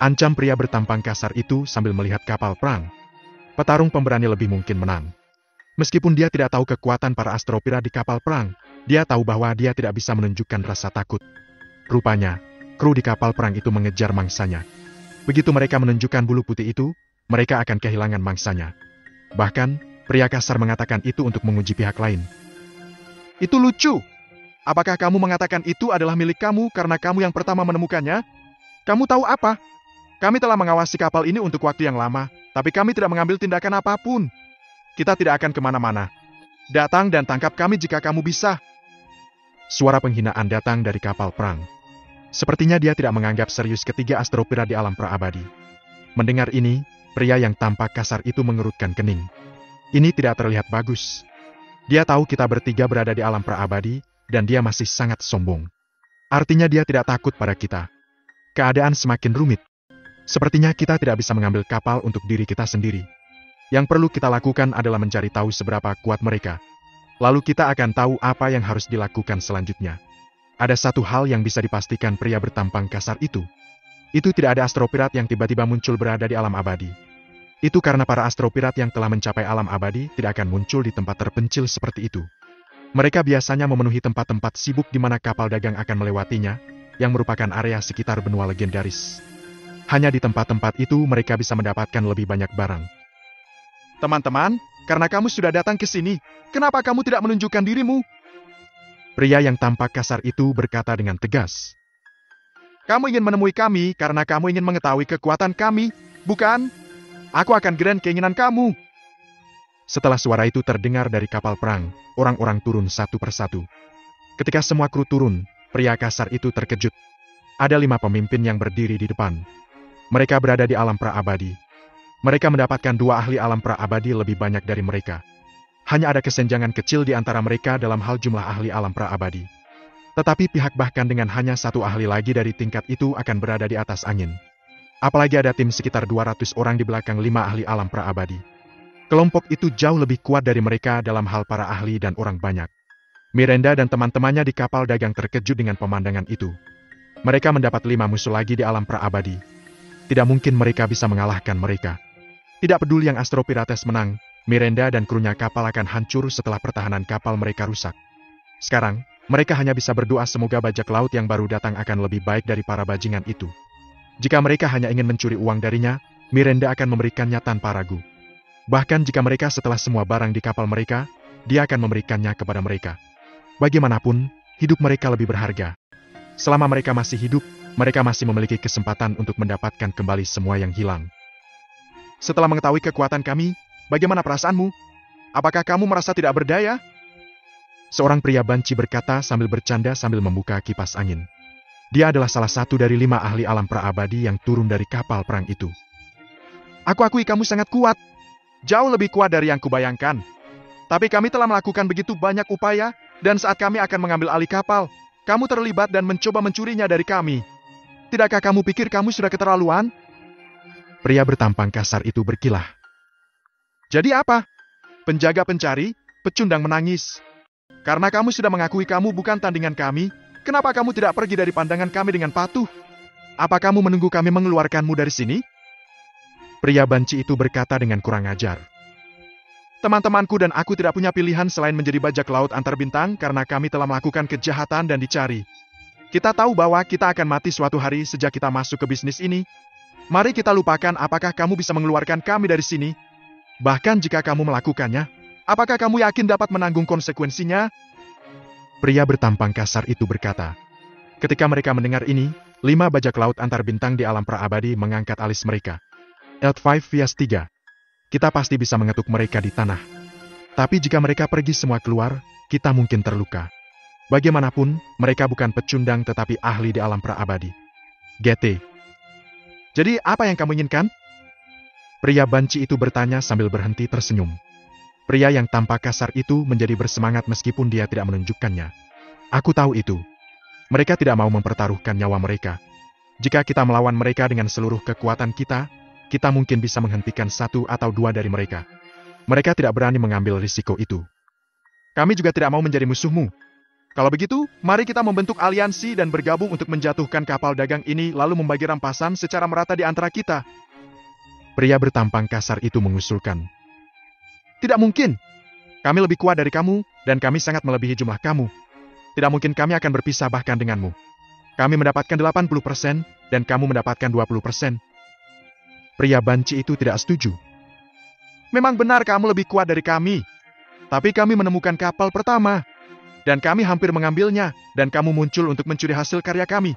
Ancam pria bertampang kasar itu sambil melihat kapal perang. Petarung pemberani lebih mungkin menang. Meskipun dia tidak tahu kekuatan para astropira di kapal perang, dia tahu bahwa dia tidak bisa menunjukkan rasa takut. Rupanya, kru di kapal perang itu mengejar mangsanya. Begitu mereka menunjukkan bulu putih itu, mereka akan kehilangan mangsanya. Bahkan, pria kasar mengatakan itu untuk menguji pihak lain. Itu lucu. Apakah kamu mengatakan itu adalah milik kamu karena kamu yang pertama menemukannya? Kamu tahu apa? Kami telah mengawasi kapal ini untuk waktu yang lama, tapi kami tidak mengambil tindakan apapun. Kita tidak akan kemana-mana. Datang dan tangkap kami jika kamu bisa. Suara penghinaan datang dari kapal perang. Sepertinya dia tidak menganggap serius ketiga astropira di alam praabadi. Mendengar ini, pria yang tampak kasar itu mengerutkan kening. Ini tidak terlihat bagus. Dia tahu kita bertiga berada di alam praabadi, dan dia masih sangat sombong. Artinya dia tidak takut pada kita. Keadaan semakin rumit. Sepertinya kita tidak bisa mengambil kapal untuk diri kita sendiri. Yang perlu kita lakukan adalah mencari tahu seberapa kuat mereka. Lalu kita akan tahu apa yang harus dilakukan selanjutnya. Ada satu hal yang bisa dipastikan pria bertampang kasar itu. Itu tidak ada astropirat yang tiba-tiba muncul berada di alam abadi. Itu karena para astropirat yang telah mencapai alam abadi tidak akan muncul di tempat terpencil seperti itu. Mereka biasanya memenuhi tempat-tempat sibuk di mana kapal dagang akan melewatinya, yang merupakan area sekitar benua legendaris. Hanya di tempat-tempat itu mereka bisa mendapatkan lebih banyak barang. Teman-teman, karena kamu sudah datang ke sini, kenapa kamu tidak menunjukkan dirimu? Pria yang tampak kasar itu berkata dengan tegas. Kamu ingin menemui kami karena kamu ingin mengetahui kekuatan kami, bukan? Aku akan grant keinginan kamu. Setelah suara itu terdengar dari kapal perang, orang-orang turun satu persatu. Ketika semua kru turun, pria kasar itu terkejut. Ada 5 pemimpin yang berdiri di depan. Mereka berada di alam praabadi. Mereka mendapatkan 2 ahli alam praabadi lebih banyak dari mereka. Hanya ada kesenjangan kecil di antara mereka dalam hal jumlah ahli alam praabadi. Tetapi pihak bahkan dengan hanya 1 ahli lagi dari tingkat itu akan berada di atas angin. Apalagi ada tim sekitar 200 orang di belakang 5 ahli alam praabadi. Kelompok itu jauh lebih kuat dari mereka dalam hal para ahli dan orang banyak. Miranda dan teman-temannya di kapal dagang terkejut dengan pemandangan itu. Mereka mendapat 5 musuh lagi di alam praabadi. Tidak mungkin mereka bisa mengalahkan mereka. Tidak peduli yang Astropirates menang, Miranda dan krunya kapal akan hancur setelah pertahanan kapal mereka rusak. Sekarang, mereka hanya bisa berdoa semoga bajak laut yang baru datang akan lebih baik dari para bajingan itu. Jika mereka hanya ingin mencuri uang darinya, Miranda akan memberikannya tanpa ragu. Bahkan jika mereka setelah semua barang di kapal mereka, dia akan memberikannya kepada mereka. Bagaimanapun, hidup mereka lebih berharga. Selama mereka masih hidup, mereka masih memiliki kesempatan untuk mendapatkan kembali semua yang hilang. Setelah mengetahui kekuatan kami, bagaimana perasaanmu? Apakah kamu merasa tidak berdaya? Seorang pria banci berkata sambil bercanda sambil membuka kipas angin. Dia adalah salah satu dari 5 ahli alam praabadi yang turun dari kapal perang itu. Aku akui kamu sangat kuat. Jauh lebih kuat dari yang kubayangkan. Tapi kami telah melakukan begitu banyak upaya, dan saat kami akan mengambil alih kapal, kamu terlibat dan mencoba mencurinya dari kami. Tidakkah kamu pikir kamu sudah keterlaluan? Pria bertampang kasar itu berkilah. Jadi apa? Penjaga pencari, pecundang menangis. Karena kamu sudah mengakui kamu bukan tandingan kami, kenapa kamu tidak pergi dari pandangan kami dengan patuh? Apa kamu menunggu kami mengeluarkanmu dari sini? Pria banci itu berkata dengan kurang ajar. Teman-temanku dan aku tidak punya pilihan selain menjadi bajak laut antar bintang karena kami telah melakukan kejahatan dan dicari. Kita tahu bahwa kita akan mati suatu hari sejak kita masuk ke bisnis ini. Mari kita lupakan apakah kamu bisa mengeluarkan kami dari sini. Bahkan jika kamu melakukannya, apakah kamu yakin dapat menanggung konsekuensinya? Pria bertampang kasar itu berkata. Ketika mereka mendengar ini, 5 bajak laut antar bintang di alam praabadi mengangkat alis mereka. L5 Vias 3. Kita pasti bisa mengetuk mereka di tanah. Tapi jika mereka pergi semua keluar, kita mungkin terluka. Bagaimanapun, mereka bukan pecundang tetapi ahli di alam praabadi. GT. Jadi apa yang kamu inginkan? Pria banci itu bertanya sambil berhenti tersenyum. Pria yang tampak kasar itu menjadi bersemangat meskipun dia tidak menunjukkannya. Aku tahu itu. Mereka tidak mau mempertaruhkan nyawa mereka. Jika kita melawan mereka dengan seluruh kekuatan kita mungkin bisa menghentikan satu atau dua dari mereka. Mereka tidak berani mengambil risiko itu. Kami juga tidak mau menjadi musuhmu. Kalau begitu, mari kita membentuk aliansi dan bergabung untuk menjatuhkan kapal dagang ini lalu membagi rampasan secara merata di antara kita. Pria bertampang kasar itu mengusulkan. Tidak mungkin. Kami lebih kuat dari kamu, dan kami sangat melebihi jumlah kamu. Tidak mungkin kami akan berpisah bahkan denganmu. Kami mendapatkan 80%, dan kamu mendapatkan 20%. Pria banci itu tidak setuju. Memang benar kamu lebih kuat dari kami. Tapi kami menemukan kapal pertama. Dan kami hampir mengambilnya, dan kamu muncul untuk mencuri hasil karya kami.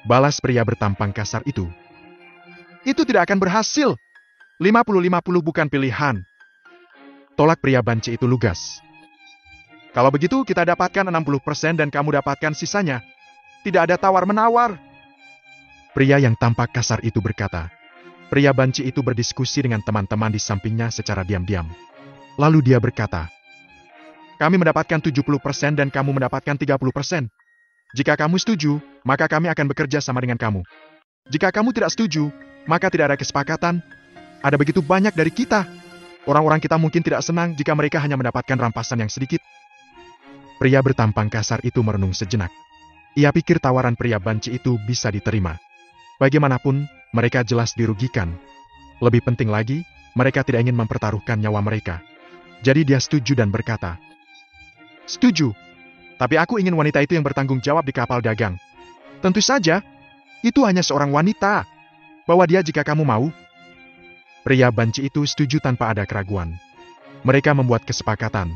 Balas pria bertampang kasar itu. Itu tidak akan berhasil. 50-50 bukan pilihan. Tolak pria banci itu lugas. Kalau begitu kita dapatkan 60% dan kamu dapatkan sisanya. Tidak ada tawar-menawar. Pria yang tampak kasar itu berkata. Pria banci itu berdiskusi dengan teman-teman di sampingnya secara diam-diam. Lalu dia berkata, kami mendapatkan 70% dan kamu mendapatkan 30%. Jika kamu setuju, maka kami akan bekerja sama dengan kamu. Jika kamu tidak setuju, maka tidak ada kesepakatan. Ada begitu banyak dari kita. Orang-orang kita mungkin tidak senang jika mereka hanya mendapatkan rampasan yang sedikit. Pria bertampang kasar itu merenung sejenak. Ia pikir tawaran pria banci itu bisa diterima. Bagaimanapun, mereka jelas dirugikan. Lebih penting lagi, mereka tidak ingin mempertaruhkan nyawa mereka. Jadi dia setuju dan berkata, setuju, tapi aku ingin wanita itu yang bertanggung jawab di kapal dagang. Tentu saja, itu hanya seorang wanita. Bawa dia jika kamu mau. Pria banci itu setuju tanpa ada keraguan. Mereka membuat kesepakatan.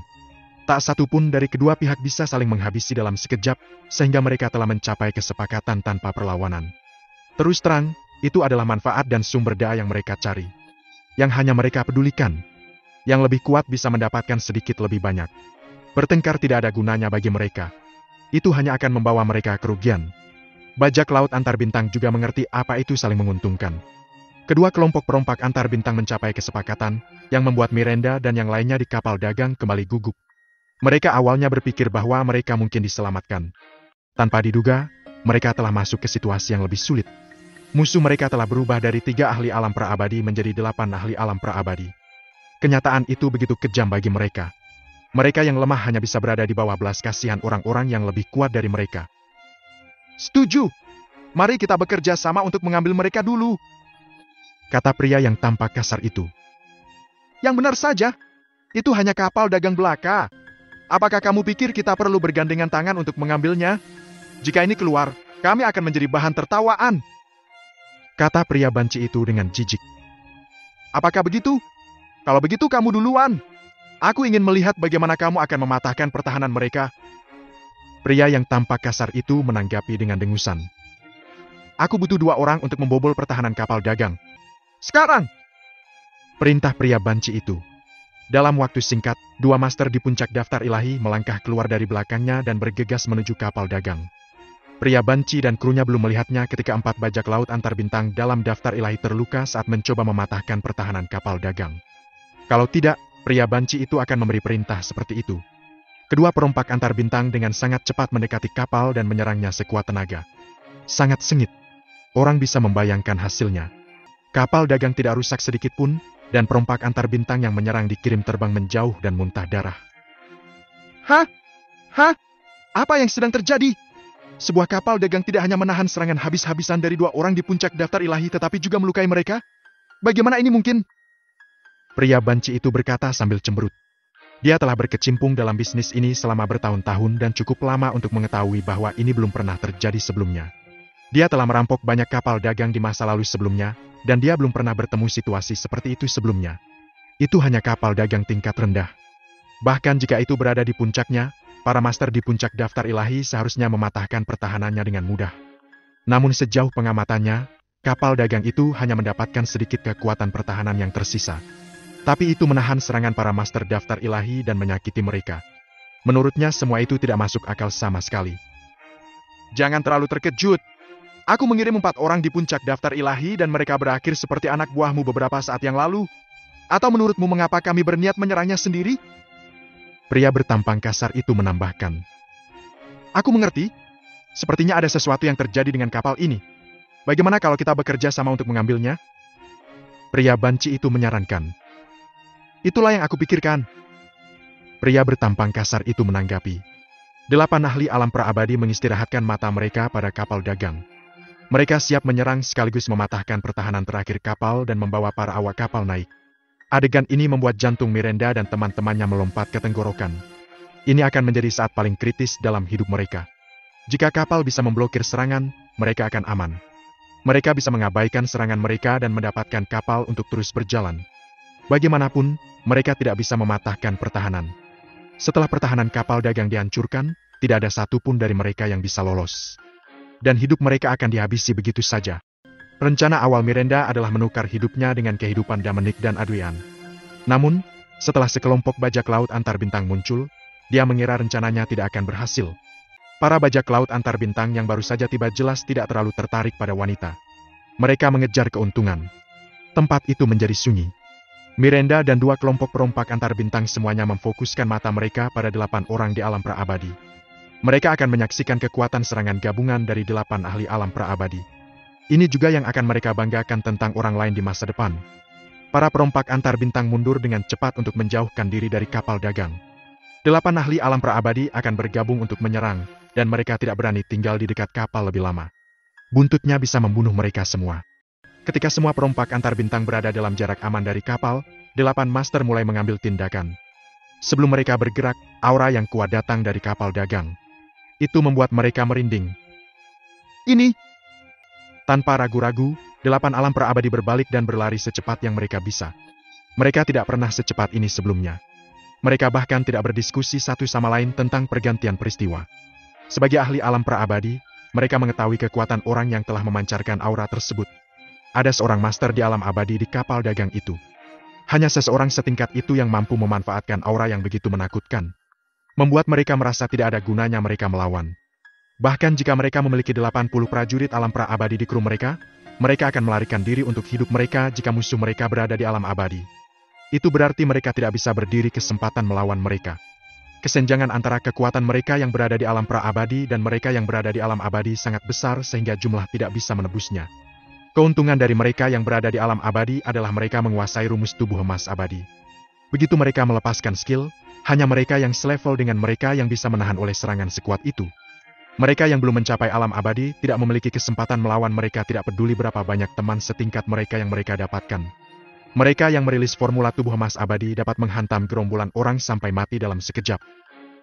Tak satu pun dari kedua pihak bisa saling menghabisi dalam sekejap, sehingga mereka telah mencapai kesepakatan tanpa perlawanan. Terus terang, itu adalah manfaat dan sumber daya yang mereka cari. Yang hanya mereka pedulikan. Yang lebih kuat bisa mendapatkan sedikit lebih banyak. Bertengkar tidak ada gunanya bagi mereka. Itu hanya akan membawa mereka kerugian. Bajak laut antar bintang juga mengerti apa itu saling menguntungkan. Kedua kelompok perompak antar bintang mencapai kesepakatan, yang membuat Miranda dan yang lainnya di kapal dagang kembali gugup. Mereka awalnya berpikir bahwa mereka mungkin diselamatkan. Tanpa diduga, mereka telah masuk ke situasi yang lebih sulit. Musuh mereka telah berubah dari 3 ahli alam praabadi menjadi 8 ahli alam praabadi. Kenyataan itu begitu kejam bagi mereka. Mereka yang lemah hanya bisa berada di bawah belas kasihan orang-orang yang lebih kuat dari mereka. Setuju. Mari kita bekerja sama untuk mengambil mereka dulu. Kata pria yang tampak kasar itu. Yang benar saja. Itu hanya kapal dagang belaka. Apakah kamu pikir kita perlu bergandengan tangan untuk mengambilnya? Jika ini keluar, kami akan menjadi bahan tertawaan. Kata pria banci itu dengan jijik. Apakah begitu? Kalau begitu kamu duluan. Aku ingin melihat bagaimana kamu akan mematahkan pertahanan mereka. Pria yang tampak kasar itu menanggapi dengan dengusan. Aku butuh 2 orang untuk membobol pertahanan kapal dagang. Sekarang! Perintah pria banci itu. Dalam waktu singkat, 2 master di puncak daftar ilahi melangkah keluar dari belakangnya dan bergegas menuju kapal dagang. Pria banci dan krunya belum melihatnya ketika 4 bajak laut antar bintang dalam daftar ilahi terluka saat mencoba mematahkan pertahanan kapal dagang. Kalau tidak, pria banci itu akan memberi perintah seperti itu. Kedua perompak antar bintang dengan sangat cepat mendekati kapal dan menyerangnya sekuat tenaga. Sangat sengit. Orang bisa membayangkan hasilnya. Kapal dagang tidak rusak sedikit pun, dan perompak antar bintang yang menyerang dikirim terbang menjauh dan muntah darah. Hah? Apa yang sedang terjadi? Sebuah kapal dagang tidak hanya menahan serangan habis-habisan dari 2 orang di puncak daftar ilahi tetapi juga melukai mereka? Bagaimana ini mungkin? Pria banci itu berkata sambil cemberut. Dia telah berkecimpung dalam bisnis ini selama bertahun-tahun dan cukup lama untuk mengetahui bahwa ini belum pernah terjadi sebelumnya. Dia telah merampok banyak kapal dagang di masa lalu sebelumnya, dan dia belum pernah bertemu situasi seperti itu sebelumnya. Itu hanya kapal dagang tingkat rendah. Bahkan jika itu berada di puncaknya, para master di puncak daftar ilahi seharusnya mematahkan pertahanannya dengan mudah. Namun sejauh pengamatannya, kapal dagang itu hanya mendapatkan sedikit kekuatan pertahanan yang tersisa. Tapi itu menahan serangan para master daftar ilahi dan menyakiti mereka. Menurutnya semua itu tidak masuk akal sama sekali. Jangan terlalu terkejut. Aku mengirim 4 orang di puncak daftar ilahi dan mereka berakhir seperti anak buahmu beberapa saat yang lalu. Atau menurutmu mengapa kami berniat menyerangnya sendiri? Pria bertampang kasar itu menambahkan. Aku mengerti. Sepertinya ada sesuatu yang terjadi dengan kapal ini. Bagaimana kalau kita bekerja sama untuk mengambilnya? Pria banci itu menyarankan. Itulah yang aku pikirkan. Pria bertampang kasar itu menanggapi. 8 ahli alam praabadi mengistirahatkan mata mereka pada kapal dagang. Mereka siap menyerang sekaligus mematahkan pertahanan terakhir kapal dan membawa para awak kapal naik. Adegan ini membuat jantung Miranda dan teman-temannya melompat ke tenggorokan. Ini akan menjadi saat paling kritis dalam hidup mereka. Jika kapal bisa memblokir serangan, mereka akan aman. Mereka bisa mengabaikan serangan mereka dan mendapatkan kapal untuk terus berjalan. Bagaimanapun, mereka tidak bisa mematahkan pertahanan. Setelah pertahanan kapal dagang dihancurkan, tidak ada satupun dari mereka yang bisa lolos. Dan hidup mereka akan dihabisi begitu saja. Rencana awal Miranda adalah menukar hidupnya dengan kehidupan Dominic dan Adrian. Namun, setelah sekelompok bajak laut antar bintang muncul, dia mengira rencananya tidak akan berhasil. Para bajak laut antar bintang yang baru saja tiba jelas tidak terlalu tertarik pada wanita. Mereka mengejar keuntungan. Tempat itu menjadi sunyi. Miranda dan 2 kelompok perompak antar bintang semuanya memfokuskan mata mereka pada 8 orang di alam praabadi. Mereka akan menyaksikan kekuatan serangan gabungan dari 8 ahli alam praabadi. Ini juga yang akan mereka banggakan tentang orang lain di masa depan. Para perompak antar bintang mundur dengan cepat untuk menjauhkan diri dari kapal dagang. 8 ahli alam praabadi akan bergabung untuk menyerang, dan mereka tidak berani tinggal di dekat kapal lebih lama. Buntutnya bisa membunuh mereka semua. Ketika semua perompak antar bintang berada dalam jarak aman dari kapal, 8 master mulai mengambil tindakan. Sebelum mereka bergerak, aura yang kuat datang dari kapal dagang. Itu membuat mereka merinding. Ini! Tanpa ragu-ragu, 8 alam praabadi berbalik dan berlari secepat yang mereka bisa. Mereka tidak pernah secepat ini sebelumnya. Mereka bahkan tidak berdiskusi satu sama lain tentang pergantian peristiwa. Sebagai ahli alam praabadi, mereka mengetahui kekuatan orang yang telah memancarkan aura tersebut. Ada seorang master di alam abadi di kapal dagang itu. Hanya seseorang setingkat itu yang mampu memanfaatkan aura yang begitu menakutkan. Membuat mereka merasa tidak ada gunanya mereka melawan. Bahkan jika mereka memiliki 80 prajurit alam praabadi di kru mereka, mereka akan melarikan diri untuk hidup mereka jika musuh mereka berada di alam abadi. Itu berarti mereka tidak bisa berdiri kesempatan melawan mereka. Kesenjangan antara kekuatan mereka yang berada di alam praabadi dan mereka yang berada di alam abadi sangat besar sehingga jumlah tidak bisa menebusnya. Keuntungan dari mereka yang berada di alam abadi adalah mereka menguasai rumus tubuh emas abadi. Begitu mereka melepaskan skill, hanya mereka yang selevel dengan mereka yang bisa menahan oleh serangan sekuat itu. Mereka yang belum mencapai alam abadi tidak memiliki kesempatan melawan mereka, tidak peduli berapa banyak teman setingkat mereka yang mereka dapatkan. Mereka yang merilis formula tubuh emas abadi dapat menghantam gerombolan orang sampai mati dalam sekejap.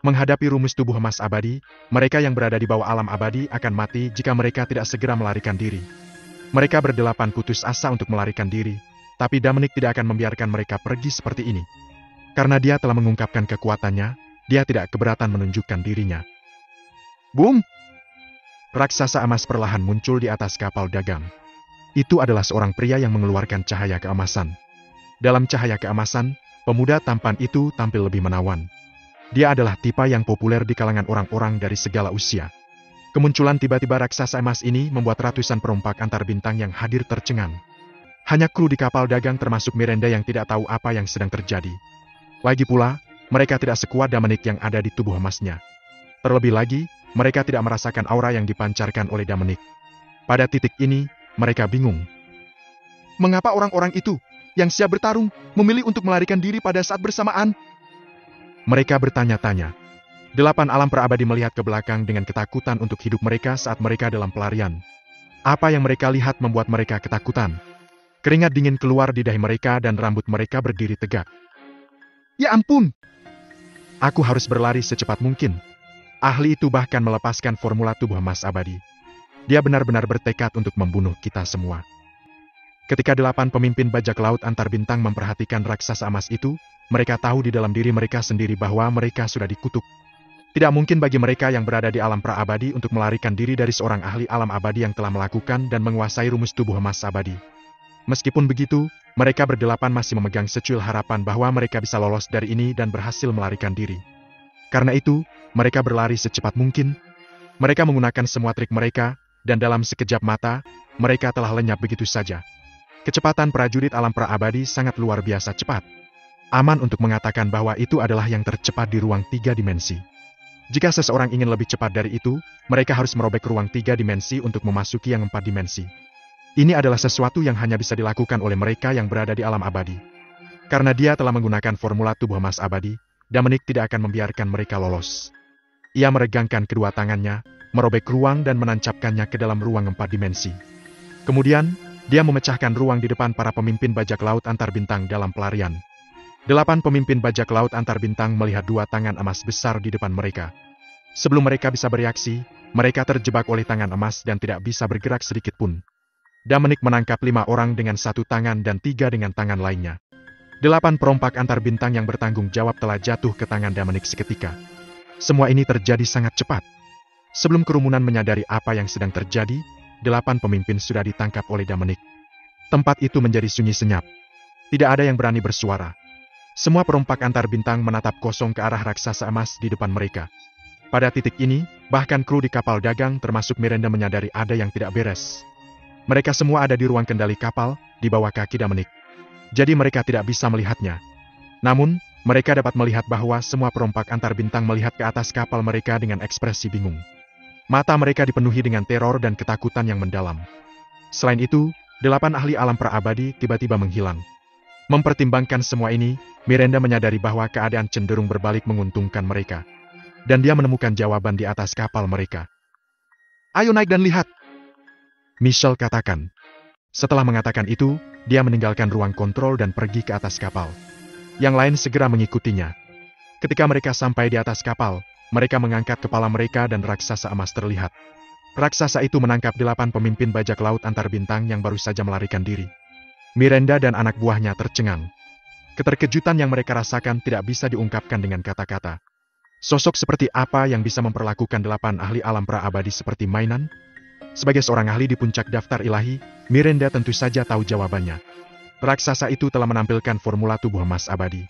Menghadapi rumus tubuh emas abadi, mereka yang berada di bawah alam abadi akan mati jika mereka tidak segera melarikan diri. Mereka berdelapan putus asa untuk melarikan diri, tapi Dominic tidak akan membiarkan mereka pergi seperti ini. Karena dia telah mengungkapkan kekuatannya, dia tidak keberatan menunjukkan dirinya. Boom! Raksasa emas perlahan muncul di atas kapal dagang. Itu adalah seorang pria yang mengeluarkan cahaya keemasan. Dalam cahaya keemasan, pemuda tampan itu tampil lebih menawan. Dia adalah tipe yang populer di kalangan orang-orang dari segala usia. Kemunculan tiba-tiba raksasa emas ini membuat ratusan perompak antar bintang yang hadir tercengang. Hanya kru di kapal dagang termasuk Miranda yang tidak tahu apa yang sedang terjadi. Lagi pula, mereka tidak sekuat Dominic yang ada di tubuh emasnya. Terlebih lagi, mereka tidak merasakan aura yang dipancarkan oleh Dominic. Pada titik ini, mereka bingung. Mengapa orang-orang itu, yang siap bertarung, memilih untuk melarikan diri pada saat bersamaan? Mereka bertanya-tanya. 8 alam praabadi melihat ke belakang dengan ketakutan untuk hidup mereka saat mereka dalam pelarian. Apa yang mereka lihat membuat mereka ketakutan. Keringat dingin keluar di dahi mereka dan rambut mereka berdiri tegak. Ya ampun! Aku harus berlari secepat mungkin. Ahli itu bahkan melepaskan formula tubuh emas abadi. Dia benar-benar bertekad untuk membunuh kita semua. Ketika 8 pemimpin bajak laut antar bintang memperhatikan raksasa emas itu, mereka tahu di dalam diri mereka sendiri bahwa mereka sudah dikutuk. Tidak mungkin bagi mereka yang berada di alam praabadi untuk melarikan diri dari seorang ahli alam abadi yang telah melakukan dan menguasai rumus tubuh emas abadi. Meskipun begitu, mereka berdelapan masih memegang secuil harapan bahwa mereka bisa lolos dari ini dan berhasil melarikan diri. Karena itu, mereka berlari secepat mungkin. Mereka menggunakan semua trik mereka, dan dalam sekejap mata, mereka telah lenyap begitu saja. Kecepatan prajurit alam pra-abadi sangat luar biasa cepat. Aman untuk mengatakan bahwa itu adalah yang tercepat di ruang 3 dimensi. Jika seseorang ingin lebih cepat dari itu, mereka harus merobek ruang 3 dimensi untuk memasuki yang 4 dimensi. Ini adalah sesuatu yang hanya bisa dilakukan oleh mereka yang berada di alam abadi. Karena dia telah menggunakan formula tubuh emas abadi, Dominic tidak akan membiarkan mereka lolos. Ia meregangkan kedua tangannya, merobek ruang dan menancapkannya ke dalam ruang 4 dimensi. Kemudian, dia memecahkan ruang di depan para pemimpin bajak laut antar bintang dalam pelarian. 8 pemimpin bajak laut antar bintang melihat 2 tangan emas besar di depan mereka. Sebelum mereka bisa bereaksi, mereka terjebak oleh tangan emas dan tidak bisa bergerak sedikit pun. Dominic menangkap 5 orang dengan 1 tangan dan 3 dengan tangan lainnya. 8 perompak antar bintang yang bertanggung jawab telah jatuh ke tangan Dominic seketika. Semua ini terjadi sangat cepat. Sebelum kerumunan menyadari apa yang sedang terjadi, 8 pemimpin sudah ditangkap oleh Dominic. Tempat itu menjadi sunyi senyap. Tidak ada yang berani bersuara. Semua perompak antar bintang menatap kosong ke arah raksasa emas di depan mereka. Pada titik ini, bahkan kru di kapal dagang termasuk Miranda menyadari ada yang tidak beres. Mereka semua ada di ruang kendali kapal, di bawah kaki Dominic. Jadi mereka tidak bisa melihatnya. Namun, mereka dapat melihat bahwa semua perompak antar bintang melihat ke atas kapal mereka dengan ekspresi bingung. Mata mereka dipenuhi dengan teror dan ketakutan yang mendalam. Selain itu, 8 ahli alam pra-abadi tiba-tiba menghilang. Mempertimbangkan semua ini, Miranda menyadari bahwa keadaan cenderung berbalik menguntungkan mereka. Dan dia menemukan jawaban di atas kapal mereka. "Ayo naik dan lihat," Michelle katakan. Setelah mengatakan itu, dia meninggalkan ruang kontrol dan pergi ke atas kapal. Yang lain segera mengikutinya. Ketika mereka sampai di atas kapal, mereka mengangkat kepala mereka dan raksasa emas terlihat. Raksasa itu menangkap 8 pemimpin bajak laut antar bintang yang baru saja melarikan diri. Miranda dan anak buahnya tercengang. Keterkejutan yang mereka rasakan tidak bisa diungkapkan dengan kata-kata. Sosok seperti apa yang bisa memperlakukan 8 ahli alam pra-abadi seperti mainan? Sebagai seorang ahli di puncak daftar ilahi, Miranda tentu saja tahu jawabannya. Raksasa itu telah menampilkan formula tubuh emas abadi.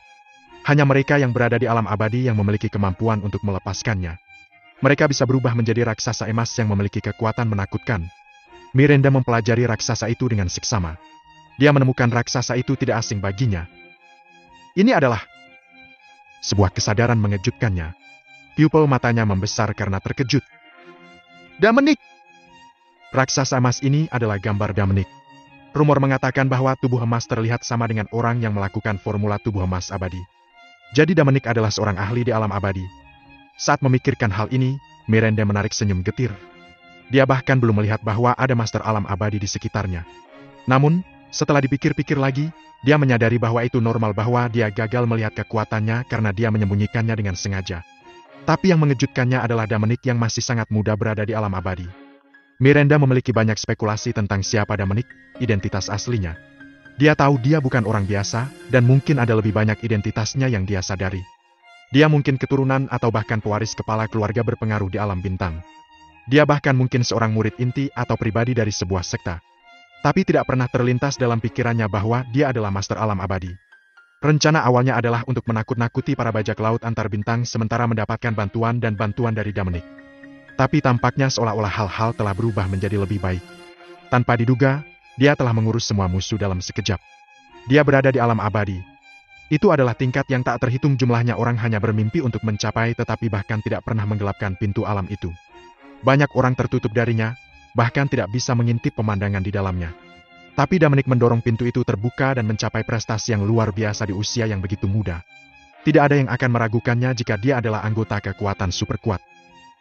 Hanya mereka yang berada di alam abadi yang memiliki kemampuan untuk melepaskannya. Mereka bisa berubah menjadi raksasa emas yang memiliki kekuatan menakutkan. Miranda mempelajari raksasa itu dengan seksama. Dia menemukan raksasa itu tidak asing baginya. Ini adalah sebuah kesadaran mengejutkannya. Pupil matanya membesar karena terkejut. "Dominic!" Raksasa emas ini adalah gambar Dominic. Rumor mengatakan bahwa tubuh emas terlihat sama dengan orang yang melakukan formula tubuh emas abadi. Jadi Dominic adalah seorang ahli di alam abadi. Saat memikirkan hal ini, Miranda menarik senyum getir. Dia bahkan belum melihat bahwa ada master alam abadi di sekitarnya. Namun, setelah dipikir-pikir lagi, dia menyadari bahwa itu normal bahwa dia gagal melihat kekuatannya karena dia menyembunyikannya dengan sengaja. Tapi yang mengejutkannya adalah Dominic yang masih sangat muda berada di alam abadi. Miranda memiliki banyak spekulasi tentang siapa Dominic, identitas aslinya. Dia tahu dia bukan orang biasa, dan mungkin ada lebih banyak identitasnya yang dia sadari. Dia mungkin keturunan atau bahkan pewaris kepala keluarga berpengaruh di alam bintang. Dia bahkan mungkin seorang murid inti atau pribadi dari sebuah sekta. Tapi tidak pernah terlintas dalam pikirannya bahwa dia adalah master alam abadi. Rencana awalnya adalah untuk menakut-nakuti para bajak laut antar bintang sementara mendapatkan bantuan dari Dominic. Tapi tampaknya seolah-olah hal-hal telah berubah menjadi lebih baik. Tanpa diduga, dia telah mengurus semua musuh dalam sekejap. Dia berada di alam abadi. Itu adalah tingkat yang tak terhitung jumlahnya orang hanya bermimpi untuk mencapai tetapi bahkan tidak pernah menggelapkan pintu alam itu. Banyak orang tertutup darinya, bahkan tidak bisa mengintip pemandangan di dalamnya. Tapi Dominic mendorong pintu itu terbuka dan mencapai prestasi yang luar biasa di usia yang begitu muda. Tidak ada yang akan meragukannya jika dia adalah anggota kekuatan super kuat.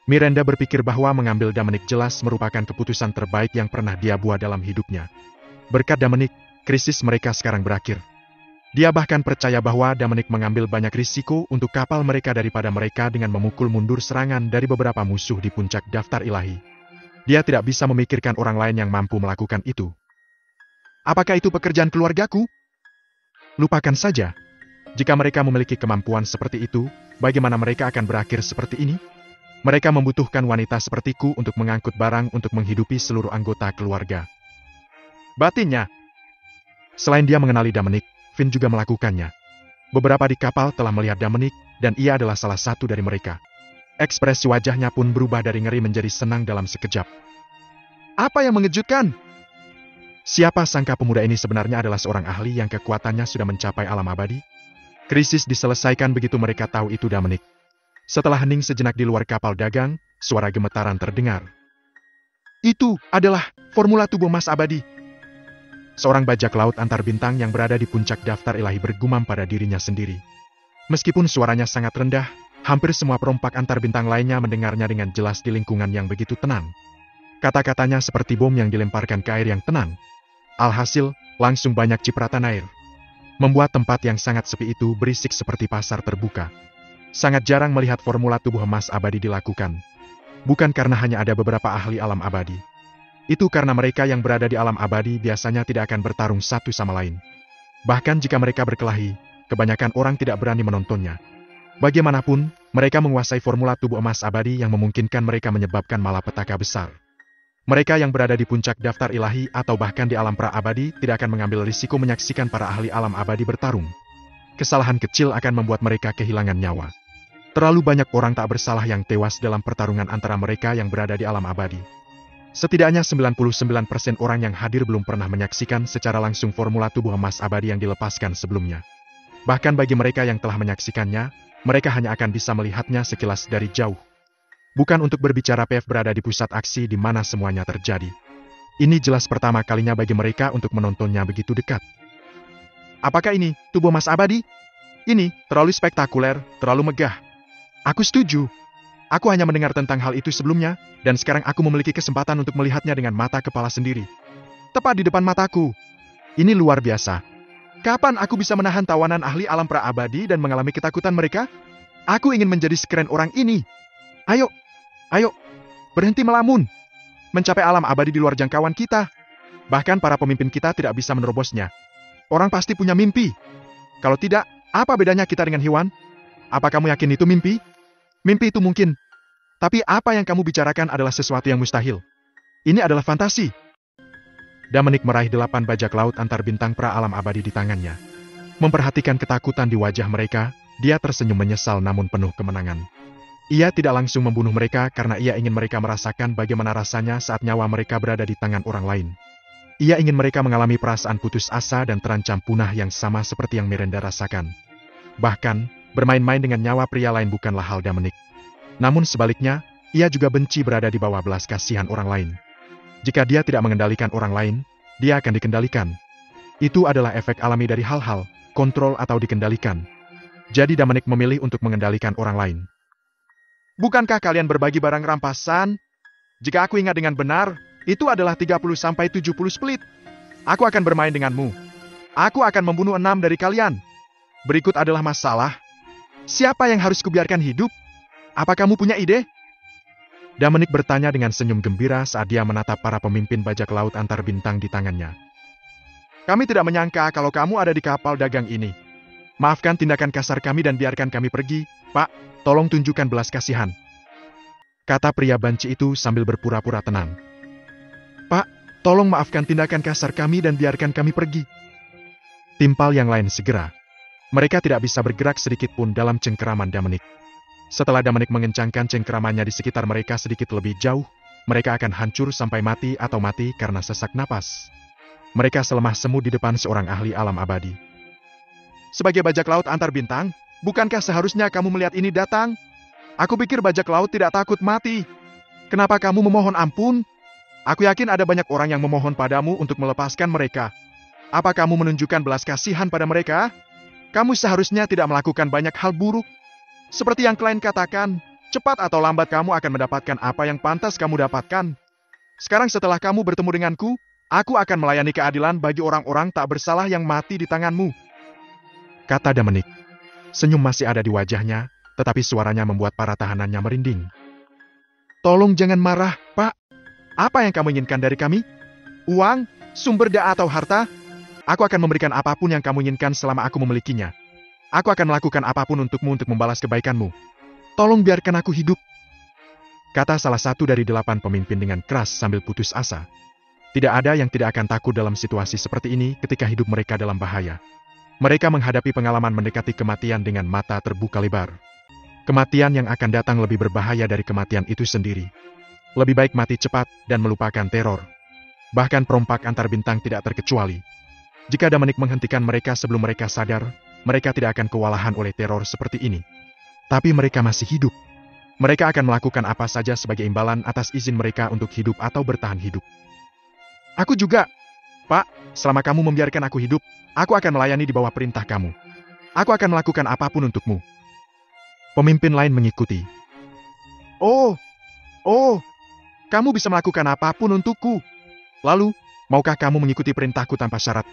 Miranda berpikir bahwa mengambil Dominic jelas merupakan keputusan terbaik yang pernah dia buat dalam hidupnya. Berkat Dominic, krisis mereka sekarang berakhir. Dia bahkan percaya bahwa Dominic mengambil banyak risiko untuk kapal mereka daripada mereka dengan memukul mundur serangan dari beberapa musuh di puncak daftar ilahi. Dia tidak bisa memikirkan orang lain yang mampu melakukan itu. Apakah itu pekerjaan keluargaku? Lupakan saja. Jika mereka memiliki kemampuan seperti itu, bagaimana mereka akan berakhir seperti ini? Mereka membutuhkan wanita sepertiku untuk mengangkut barang untuk menghidupi seluruh anggota keluarga. Batinnya. Selain dia mengenali Dominic, Finn juga melakukannya. Beberapa di kapal telah melihat Dominic, dan ia adalah salah satu dari mereka. Ekspresi wajahnya pun berubah dari ngeri menjadi senang dalam sekejap. Apa yang mengejutkan? Siapa sangka pemuda ini sebenarnya adalah seorang ahli yang kekuatannya sudah mencapai alam abadi? Krisis diselesaikan begitu mereka tahu itu Dominic. Setelah hening sejenak di luar kapal dagang, suara gemetaran terdengar. Itu adalah formula tubuh emas abadi. Seorang bajak laut antar bintang yang berada di puncak daftar ilahi bergumam pada dirinya sendiri. Meskipun suaranya sangat rendah, hampir semua perompak antar bintang lainnya mendengarnya dengan jelas di lingkungan yang begitu tenang. Kata-katanya seperti bom yang dilemparkan ke air yang tenang. Alhasil, langsung banyak cipratan air. Membuat tempat yang sangat sepi itu berisik seperti pasar terbuka. Sangat jarang melihat formula tubuh emas abadi dilakukan. Bukan karena hanya ada beberapa ahli alam abadi. Itu karena mereka yang berada di alam abadi biasanya tidak akan bertarung satu sama lain. Bahkan jika mereka berkelahi, kebanyakan orang tidak berani menontonnya. Bagaimanapun, mereka menguasai formula tubuh emas abadi yang memungkinkan mereka menyebabkan malapetaka besar. Mereka yang berada di puncak daftar ilahi atau bahkan di alam pra-abadi tidak akan mengambil risiko menyaksikan para ahli alam abadi bertarung. Kesalahan kecil akan membuat mereka kehilangan nyawa. Terlalu banyak orang tak bersalah yang tewas dalam pertarungan antara mereka yang berada di alam abadi. Setidaknya 99% orang yang hadir belum pernah menyaksikan secara langsung formula tubuh emas abadi yang dilepaskan sebelumnya. Bahkan bagi mereka yang telah menyaksikannya, mereka hanya akan bisa melihatnya sekilas dari jauh. Bukan untuk berbicara, PF berada di pusat aksi di mana semuanya terjadi. Ini jelas pertama kalinya bagi mereka untuk menontonnya begitu dekat. Apakah ini tubuh emas abadi? Ini terlalu spektakuler, terlalu megah. Aku setuju. Aku hanya mendengar tentang hal itu sebelumnya, dan sekarang aku memiliki kesempatan untuk melihatnya dengan mata kepala sendiri. Tepat di depan mataku. Ini luar biasa. Kapan aku bisa menahan tawanan ahli alam pra-abadi dan mengalami ketakutan mereka? Aku ingin menjadi sekeren orang ini. Ayo, berhenti melamun. Mencapai alam abadi di luar jangkauan kita. Bahkan para pemimpin kita tidak bisa menerobosnya. Orang pasti punya mimpi. Kalau tidak, apa bedanya kita dengan hewan? Apa kamu yakin itu mimpi? Mimpi itu mungkin. Tapi apa yang kamu bicarakan adalah sesuatu yang mustahil. Ini adalah fantasi. Dominic meraih 8 bajak laut antar bintang pra-alam abadi di tangannya. Memperhatikan ketakutan di wajah mereka, dia tersenyum menyesal namun penuh kemenangan. Ia tidak langsung membunuh mereka karena ia ingin mereka merasakan bagaimana rasanya saat nyawa mereka berada di tangan orang lain. Ia ingin mereka mengalami perasaan putus asa dan terancam punah yang sama seperti yang Miranda rasakan. Bahkan, bermain-main dengan nyawa pria lain bukanlah hal Dominic. Namun sebaliknya, ia juga benci berada di bawah belas kasihan orang lain. Jika dia tidak mengendalikan orang lain, dia akan dikendalikan. Itu adalah efek alami dari hal-hal, kontrol atau dikendalikan. Jadi Dominic memilih untuk mengendalikan orang lain. Bukankah kalian berbagi barang rampasan? Jika aku ingat dengan benar, itu adalah 30-70 split. Aku akan bermain denganmu. Aku akan membunuh 6 dari kalian. Berikut adalah masalah. Siapa yang harus kubiarkan hidup? Apa kamu punya ide? Dominic bertanya dengan senyum gembira saat dia menatap para pemimpin bajak laut antar bintang di tangannya. Kami tidak menyangka kalau kamu ada di kapal dagang ini. Maafkan tindakan kasar kami dan biarkan kami pergi, Pak. Tolong tunjukkan belas kasihan. Kata pria banci itu sambil berpura-pura tenang. Pak, tolong maafkan tindakan kasar kami dan biarkan kami pergi. Timpal yang lain segera. Mereka tidak bisa bergerak sedikit pun dalam cengkeraman Dominic. Setelah Dominic mengencangkan cengkeramannya di sekitar mereka sedikit lebih jauh, mereka akan hancur sampai mati atau mati karena sesak napas. Mereka selemah semu di depan seorang ahli alam abadi. Sebagai bajak laut antar bintang, bukankah seharusnya kamu melihat ini datang? Aku pikir bajak laut tidak takut mati. Kenapa kamu memohon ampun? Aku yakin ada banyak orang yang memohon padamu untuk melepaskan mereka. Apa kamu menunjukkan belas kasihan pada mereka? Kamu seharusnya tidak melakukan banyak hal buruk. Seperti yang klien katakan, cepat atau lambat kamu akan mendapatkan apa yang pantas kamu dapatkan. Sekarang setelah kamu bertemu denganku, aku akan melayani keadilan bagi orang-orang tak bersalah yang mati di tanganmu. Kata Dominic. Senyum masih ada di wajahnya, tetapi suaranya membuat para tahanannya merinding. Tolong jangan marah, Pak. Apa yang kamu inginkan dari kami? Uang, sumber daya atau harta? Aku akan memberikan apapun yang kamu inginkan selama aku memilikinya. Aku akan melakukan apapun untukmu untuk membalas kebaikanmu. Tolong biarkan aku hidup. Kata salah satu dari 8 pemimpin dengan keras sambil putus asa. Tidak ada yang tidak akan takut dalam situasi seperti ini ketika hidup mereka dalam bahaya. Mereka menghadapi pengalaman mendekati kematian dengan mata terbuka lebar. Kematian yang akan datang lebih berbahaya dari kematian itu sendiri. Lebih baik mati cepat dan melupakan teror. Bahkan perompak antar bintang tidak terkecuali. Jika Damanik menghentikan mereka sebelum mereka sadar, mereka tidak akan kewalahan oleh teror seperti ini. Tapi mereka masih hidup. Mereka akan melakukan apa saja sebagai imbalan atas izin mereka untuk hidup atau bertahan hidup. Aku juga. Pak, selama kamu membiarkan aku hidup, aku akan melayani di bawah perintah kamu. Aku akan melakukan apapun untukmu. Pemimpin lain mengikuti. Oh, kamu bisa melakukan apapun untukku. Lalu, maukah kamu mengikuti perintahku tanpa syarat?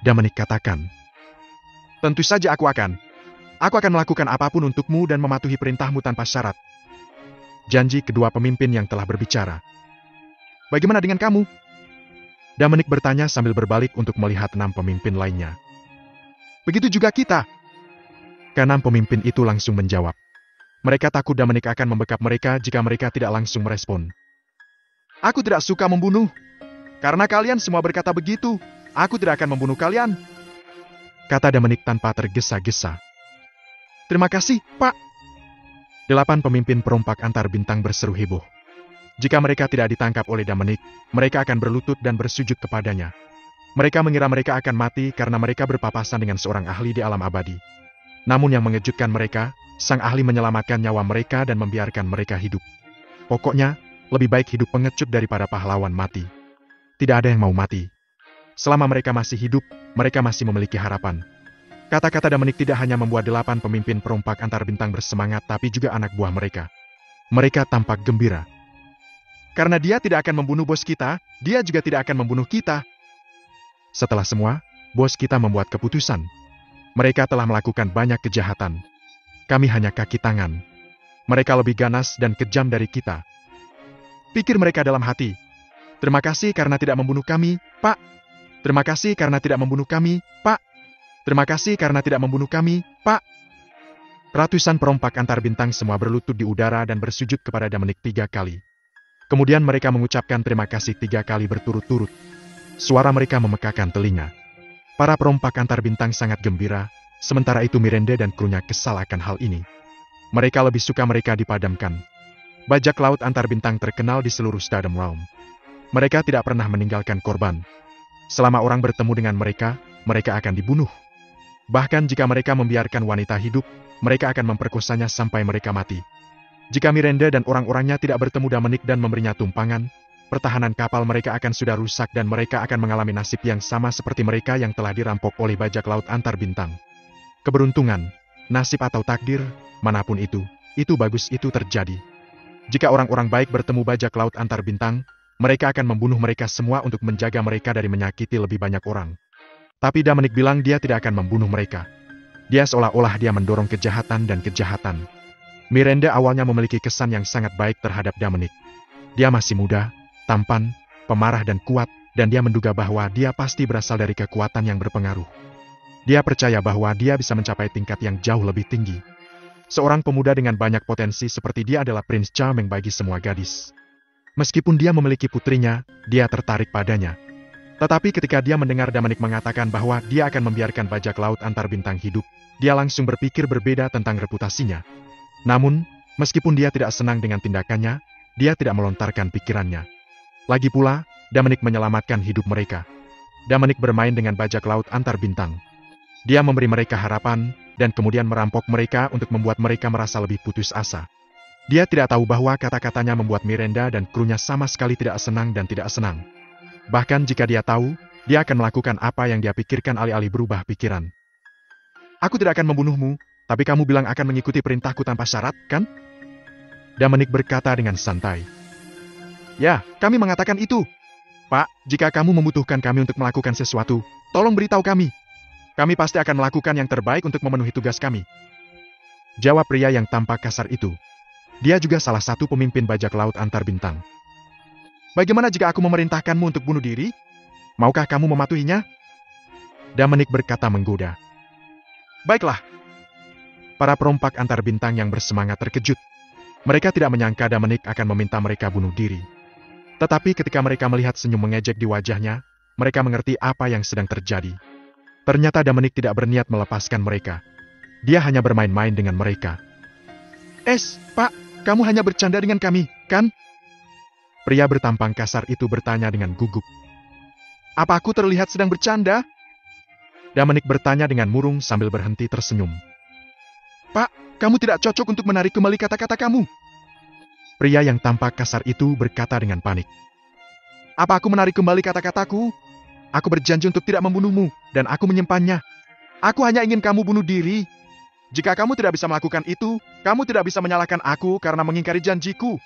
Damanik katakan. Tentu saja aku akan. Aku akan melakukan apapun untukmu dan mematuhi perintahmu tanpa syarat. Janji kedua pemimpin yang telah berbicara. Bagaimana dengan kamu? Damanik bertanya sambil berbalik untuk melihat 6 pemimpin lainnya. Begitu juga kita. Keenam pemimpin itu langsung menjawab. Mereka takut Damanik akan membekap mereka jika mereka tidak langsung merespon. Aku tidak suka membunuh. Karena kalian semua berkata begitu, aku tidak akan membunuh kalian. Kata Damanik tanpa tergesa-gesa. Terima kasih, Pak. 8 pemimpin perompak antar bintang berseru heboh. Jika mereka tidak ditangkap oleh Damanik, mereka akan berlutut dan bersujud kepadanya. Mereka mengira mereka akan mati karena mereka berpapasan dengan seorang ahli di alam abadi. Namun yang mengejutkan mereka, sang ahli menyelamatkan nyawa mereka dan membiarkan mereka hidup. Pokoknya, lebih baik hidup pengecut daripada pahlawan mati. Tidak ada yang mau mati. Selama mereka masih hidup, mereka masih memiliki harapan. Kata-kata Damanik tidak hanya membuat 8 pemimpin perompak antar bintang bersemangat, tapi juga anak buah mereka. Mereka tampak gembira. Karena dia tidak akan membunuh bos kita, dia juga tidak akan membunuh kita. Setelah semua, bos kita membuat keputusan. Mereka telah melakukan banyak kejahatan. Kami hanya kaki tangan. Mereka lebih ganas dan kejam dari kita. Pikir mereka dalam hati. Terima kasih karena tidak membunuh kami, Pak. Terima kasih karena tidak membunuh kami, Pak. Terima kasih karena tidak membunuh kami, Pak. Ratusan perompak antar bintang semua berlutut di udara dan bersujud kepada Damanik 3 kali. Kemudian mereka mengucapkan terima kasih 3 kali berturut-turut. Suara mereka memekakan telinga. Para perompak antar bintang sangat gembira, sementara itu Miranda dan krunya kesal akan hal ini. Mereka lebih suka mereka dipadamkan. Bajak laut antar bintang terkenal di seluruh Stardom Realm. Mereka tidak pernah meninggalkan korban. Selama orang bertemu dengan mereka, mereka akan dibunuh. Bahkan jika mereka membiarkan wanita hidup, mereka akan memperkosanya sampai mereka mati. Jika Miranda dan orang-orangnya tidak bertemu Damanik dan memberinya tumpangan, pertahanan kapal mereka akan sudah rusak dan mereka akan mengalami nasib yang sama seperti mereka yang telah dirampok oleh bajak laut antar bintang. Keberuntungan, nasib atau takdir, manapun itu bagus itu terjadi. Jika orang-orang baik bertemu bajak laut antar bintang, mereka akan membunuh mereka semua untuk menjaga mereka dari menyakiti lebih banyak orang. Tapi Damanik bilang dia tidak akan membunuh mereka. Dia seolah-olah dia mendorong kejahatan dan kejahatan. Miranda awalnya memiliki kesan yang sangat baik terhadap Damanik. Dia masih muda, tampan, pemarah dan kuat, dan dia menduga bahwa dia pasti berasal dari kekuatan yang berpengaruh. Dia percaya bahwa dia bisa mencapai tingkat yang jauh lebih tinggi. Seorang pemuda dengan banyak potensi seperti dia adalah Prince Charming bagi semua gadis. Meskipun dia memiliki putrinya, dia tertarik padanya. Tetapi ketika dia mendengar Damanik mengatakan bahwa dia akan membiarkan bajak laut antar bintang hidup, dia langsung berpikir berbeda tentang reputasinya. Namun, meskipun dia tidak senang dengan tindakannya, dia tidak melontarkan pikirannya. Lagi pula, Damanik menyelamatkan hidup mereka. Damanik bermain dengan bajak laut antar bintang. Dia memberi mereka harapan, dan kemudian merampok mereka untuk membuat mereka merasa lebih putus asa. Dia tidak tahu bahwa kata-katanya membuat Miranda dan krunya sama sekali tidak senang dan tidak senang. Bahkan jika dia tahu, dia akan melakukan apa yang dia pikirkan alih-alih berubah pikiran. Aku tidak akan membunuhmu, tapi kamu bilang akan mengikuti perintahku tanpa syarat, kan? Damanik berkata dengan santai. Ya, kami mengatakan itu. Pak, jika kamu membutuhkan kami untuk melakukan sesuatu, tolong beritahu kami. Kami pasti akan melakukan yang terbaik untuk memenuhi tugas kami. Jawab pria yang tampak kasar itu. Dia juga salah satu pemimpin bajak laut antar bintang. Bagaimana jika aku memerintahkanmu untuk bunuh diri? Maukah kamu mematuhinya? Damanik berkata menggoda. Baiklah. Para perompak antar bintang yang bersemangat terkejut. Mereka tidak menyangka Damanik akan meminta mereka bunuh diri. Tetapi ketika mereka melihat senyum mengejek di wajahnya, mereka mengerti apa yang sedang terjadi. Ternyata Damanik tidak berniat melepaskan mereka. Dia hanya bermain-main dengan mereka. Pak, kamu hanya bercanda dengan kami, kan? Pria bertampang kasar itu bertanya dengan gugup. Apa aku terlihat sedang bercanda? Dominic bertanya dengan murung sambil berhenti tersenyum. Pak, kamu tidak cocok untuk menarik kembali kata-kata kamu. Pria yang tampak kasar itu berkata dengan panik. Apa aku menarik kembali kata-kataku? Aku berjanji untuk tidak membunuhmu, dan aku menyimpannya. Aku hanya ingin kamu bunuh diri. Jika kamu tidak bisa melakukan itu, kamu tidak bisa menyalahkan aku karena mengingkari janjiku.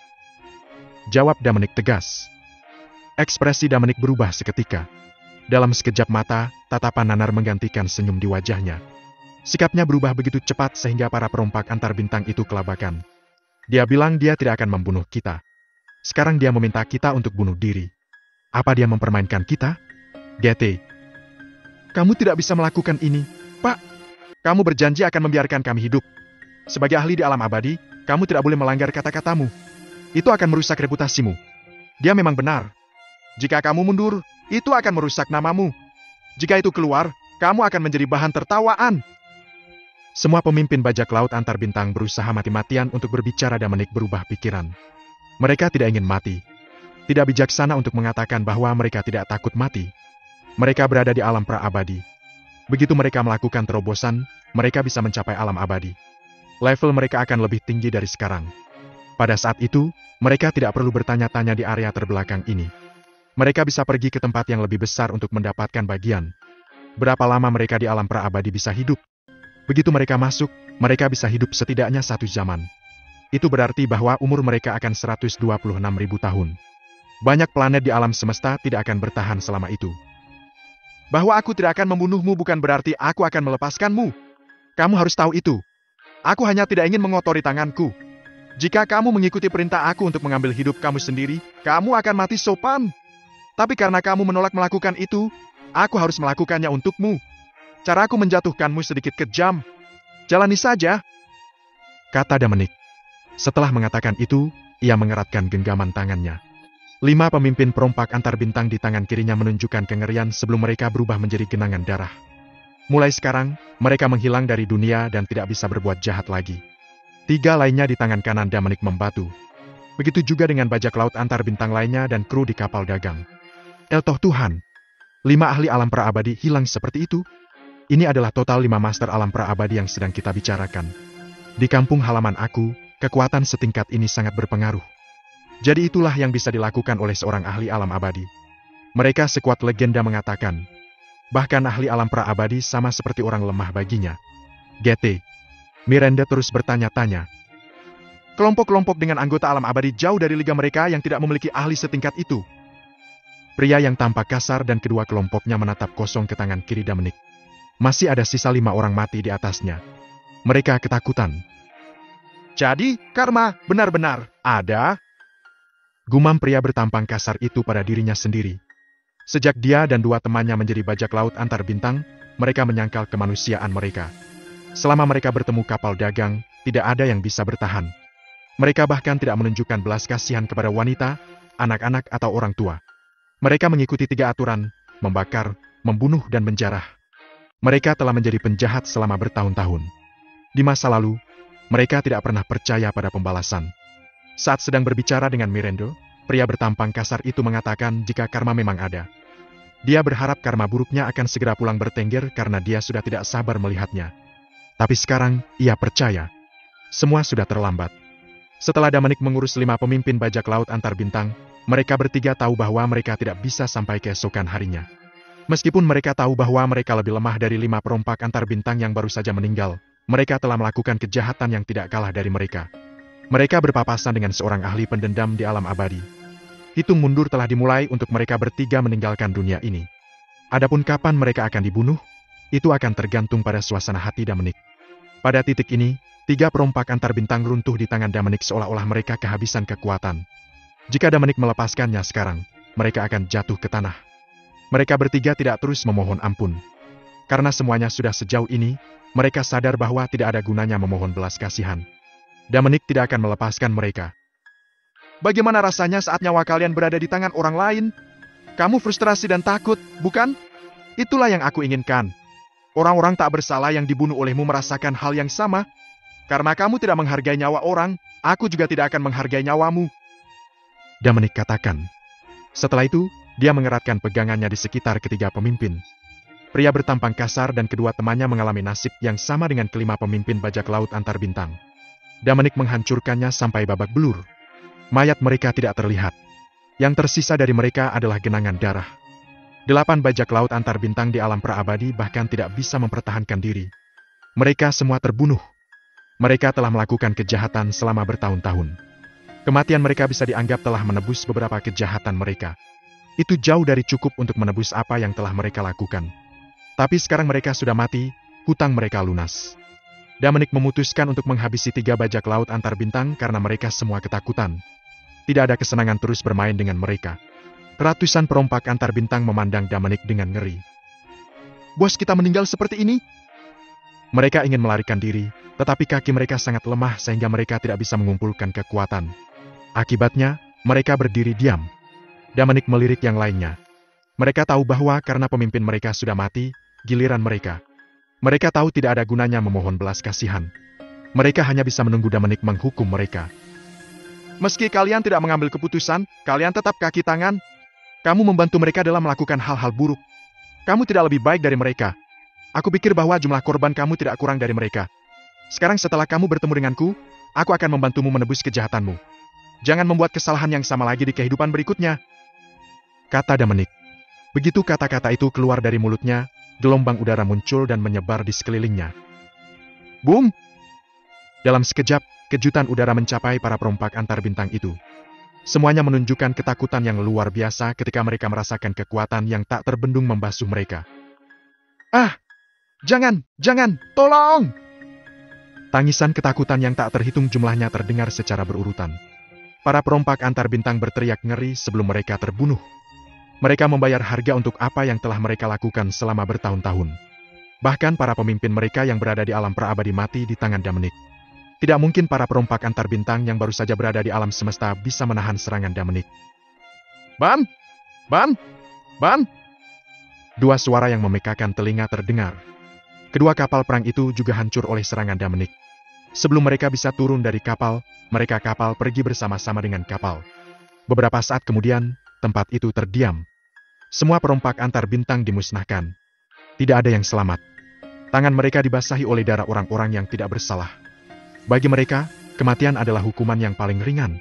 Jawab Dominic tegas. Ekspresi Dominic berubah seketika. Dalam sekejap mata, tatapan nanar menggantikan senyum di wajahnya. Sikapnya berubah begitu cepat sehingga para perompak antar bintang itu kelabakan. Dia bilang dia tidak akan membunuh kita. Sekarang dia meminta kita untuk bunuh diri. Apa dia mempermainkan kita? GT. Kamu tidak bisa melakukan ini, Pak. Kamu berjanji akan membiarkan kami hidup. Sebagai ahli di alam abadi, kamu tidak boleh melanggar kata-katamu. Itu akan merusak reputasimu. Dia memang benar. Jika kamu mundur, itu akan merusak namamu. Jika itu keluar, kamu akan menjadi bahan tertawaan. Semua pemimpin bajak laut antar bintang berusaha mati-matian untuk berbicara dan Dominic berubah pikiran. Mereka tidak ingin mati. Tidak bijaksana untuk mengatakan bahwa mereka tidak takut mati. Mereka berada di alam pra-abadi. Begitu mereka melakukan terobosan, mereka bisa mencapai alam abadi. Level mereka akan lebih tinggi dari sekarang. Pada saat itu, mereka tidak perlu bertanya-tanya di area terbelakang ini. Mereka bisa pergi ke tempat yang lebih besar untuk mendapatkan bagian. Berapa lama mereka di alam pra-abadi bisa hidup? Begitu mereka masuk, mereka bisa hidup setidaknya 1 zaman. Itu berarti bahwa umur mereka akan 126.000 tahun. Banyak planet di alam semesta tidak akan bertahan selama itu. Bahwa aku tidak akan membunuhmu bukan berarti aku akan melepaskanmu. Kamu harus tahu itu. Aku hanya tidak ingin mengotori tanganku. Jika kamu mengikuti perintah aku untuk mengambil hidup kamu sendiri, kamu akan mati sopan. Tapi karena kamu menolak melakukan itu, aku harus melakukannya untukmu. Caraku menjatuhkanmu sedikit kejam. Jalani saja, kata Dominic. Setelah mengatakan itu, ia mengeratkan genggaman tangannya. 5 pemimpin perompak antar bintang di tangan kirinya menunjukkan kengerian sebelum mereka berubah menjadi genangan darah. Mulai sekarang, mereka menghilang dari dunia dan tidak bisa berbuat jahat lagi. 3 lainnya di tangan kanan Dominic membatu. Begitu juga dengan bajak laut antar bintang lainnya dan kru di kapal dagang. Toh Tuhan, 5 ahli alam pra-abadi hilang seperti itu? Ini adalah total 5 master alam pra-abadi yang sedang kita bicarakan. Di kampung halaman aku, kekuatan setingkat ini sangat berpengaruh. Jadi itulah yang bisa dilakukan oleh seorang ahli alam abadi. Mereka sekuat legenda mengatakan. Bahkan ahli alam pra-abadi sama seperti orang lemah baginya. GT. Miranda terus bertanya-tanya. Kelompok-kelompok dengan anggota alam abadi jauh dari liga mereka yang tidak memiliki ahli setingkat itu. Pria yang tampak kasar dan kedua kelompoknya menatap kosong ke tangan kiri Dominic. Masih ada sisa 5 orang mati di atasnya. Mereka ketakutan. Jadi, karma benar-benar ada? Gumam pria bertampang kasar itu pada dirinya sendiri. Sejak dia dan 2 temannya menjadi bajak laut antar bintang, mereka menyangkal kemanusiaan mereka. Selama mereka bertemu kapal dagang, tidak ada yang bisa bertahan. Mereka bahkan tidak menunjukkan belas kasihan kepada wanita, anak-anak atau orang tua. Mereka mengikuti 3 aturan, membakar, membunuh dan menjarah. Mereka telah menjadi penjahat selama bertahun-tahun. Di masa lalu, mereka tidak pernah percaya pada pembalasan. Saat sedang berbicara dengan Miranda, pria bertampang kasar itu mengatakan jika karma memang ada. Dia berharap karma buruknya akan segera pulang bertengger karena dia sudah tidak sabar melihatnya. Tapi sekarang, ia percaya. Semua sudah terlambat. Setelah Dominic mengurus 5 pemimpin bajak laut antar bintang, mereka bertiga tahu bahwa mereka tidak bisa sampai keesokan harinya. Meskipun mereka tahu bahwa mereka lebih lemah dari 5 perompak antar bintang yang baru saja meninggal, mereka telah melakukan kejahatan yang tidak kalah dari mereka. Mereka berpapasan dengan seorang ahli pendendam di alam abadi. Hitung mundur telah dimulai untuk mereka bertiga meninggalkan dunia ini. Adapun kapan mereka akan dibunuh, itu akan tergantung pada suasana hati Dominic. Pada titik ini, 3 perompak antar bintang runtuh di tangan Dominic seolah-olah mereka kehabisan kekuatan. Jika Dominic melepaskannya sekarang, mereka akan jatuh ke tanah. Mereka bertiga tidak terus memohon ampun. Karena semuanya sudah sejauh ini, mereka sadar bahwa tidak ada gunanya memohon belas kasihan. Dominic tidak akan melepaskan mereka. Bagaimana rasanya saat nyawa kalian berada di tangan orang lain? Kamu frustrasi dan takut, bukan? Itulah yang aku inginkan. Orang-orang tak bersalah yang dibunuh olehmu merasakan hal yang sama. Karena kamu tidak menghargai nyawa orang, aku juga tidak akan menghargai nyawamu. Dominic katakan. Setelah itu, dia mengeratkan pegangannya di sekitar ketiga pemimpin. Pria bertampang kasar dan kedua temannya mengalami nasib yang sama dengan kelima pemimpin bajak laut antar bintang. Dominic menghancurkannya sampai babak belur. Mayat mereka tidak terlihat. Yang tersisa dari mereka adalah genangan darah. 8 bajak laut antar bintang di alam praabadi bahkan tidak bisa mempertahankan diri. Mereka semua terbunuh. Mereka telah melakukan kejahatan selama bertahun-tahun. Kematian mereka bisa dianggap telah menebus beberapa kejahatan mereka. Itu jauh dari cukup untuk menebus apa yang telah mereka lakukan. Tapi sekarang mereka sudah mati, hutang mereka lunas. Dominic memutuskan untuk menghabisi 3 bajak laut antar bintang karena mereka semua ketakutan. Tidak ada kesenangan terus bermain dengan mereka. Ratusan perompak antar bintang memandang Dominic dengan ngeri. Bos kita meninggal seperti ini? Mereka ingin melarikan diri, tetapi kaki mereka sangat lemah sehingga mereka tidak bisa mengumpulkan kekuatan. Akibatnya, mereka berdiri diam. Dominic melirik yang lainnya. Mereka tahu bahwa karena pemimpin mereka sudah mati, giliran mereka. Mereka tahu tidak ada gunanya memohon belas kasihan. Mereka hanya bisa menunggu Dominic menghukum mereka. Meski kalian tidak mengambil keputusan, kalian tetap kaki tangan. Kamu membantu mereka dalam melakukan hal-hal buruk. Kamu tidak lebih baik dari mereka. Aku pikir bahwa jumlah korban kamu tidak kurang dari mereka. Sekarang setelah kamu bertemu denganku, aku akan membantumu menebus kejahatanmu. Jangan membuat kesalahan yang sama lagi di kehidupan berikutnya. Kata Dominic. Begitu kata-kata itu keluar dari mulutnya, gelombang udara muncul dan menyebar di sekelilingnya. Boom! Dalam sekejap, kejutan udara mencapai para perompak antar bintang itu. Semuanya menunjukkan ketakutan yang luar biasa ketika mereka merasakan kekuatan yang tak terbendung membasuh mereka. Ah! Jangan! Jangan! Tolong! Tangisan ketakutan yang tak terhitung jumlahnya terdengar secara berurutan. Para perompak antar bintang berteriak ngeri sebelum mereka terbunuh. Mereka membayar harga untuk apa yang telah mereka lakukan selama bertahun-tahun. Bahkan para pemimpin mereka yang berada di alam praabadi mati di tangan Dominic. Tidak mungkin para perompak antar bintang yang baru saja berada di alam semesta bisa menahan serangan Dominic. Ban! Ban! Ban! Dua suara yang memekakan telinga terdengar. Kedua kapal perang itu juga hancur oleh serangan Dominic. Sebelum mereka bisa turun dari kapal, mereka kapal pergi bersama-sama dengan kapal. Beberapa saat kemudian, tempat itu terdiam. Semua perompak antar bintang dimusnahkan. Tidak ada yang selamat. Tangan mereka dibasahi oleh darah orang-orang yang tidak bersalah. Bagi mereka, kematian adalah hukuman yang paling ringan.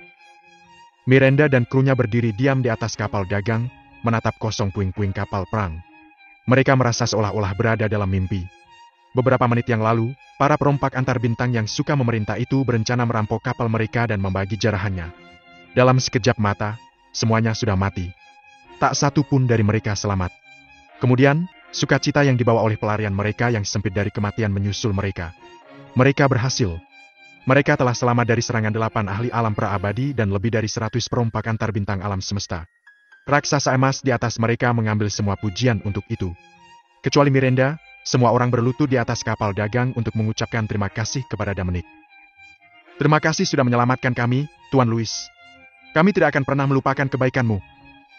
Miranda dan krunya berdiri diam di atas kapal dagang, menatap kosong puing-puing kapal perang. Mereka merasa seolah-olah berada dalam mimpi. Beberapa menit yang lalu, para perompak antar bintang yang suka memerintah itu berencana merampok kapal mereka dan membagi jarahannya. Dalam sekejap mata, semuanya sudah mati. Tak satu pun dari mereka selamat. Kemudian, sukacita yang dibawa oleh pelarian mereka yang sempit dari kematian menyusul mereka. Mereka berhasil. Mereka telah selamat dari serangan 8 ahli alam praabadi dan lebih dari 100 perompak antar bintang alam semesta. Raksasa emas di atas mereka mengambil semua pujian untuk itu. Kecuali Miranda, semua orang berlutut di atas kapal dagang untuk mengucapkan terima kasih kepada Dominic. Terima kasih sudah menyelamatkan kami, Tuan Louis. Kami tidak akan pernah melupakan kebaikanmu.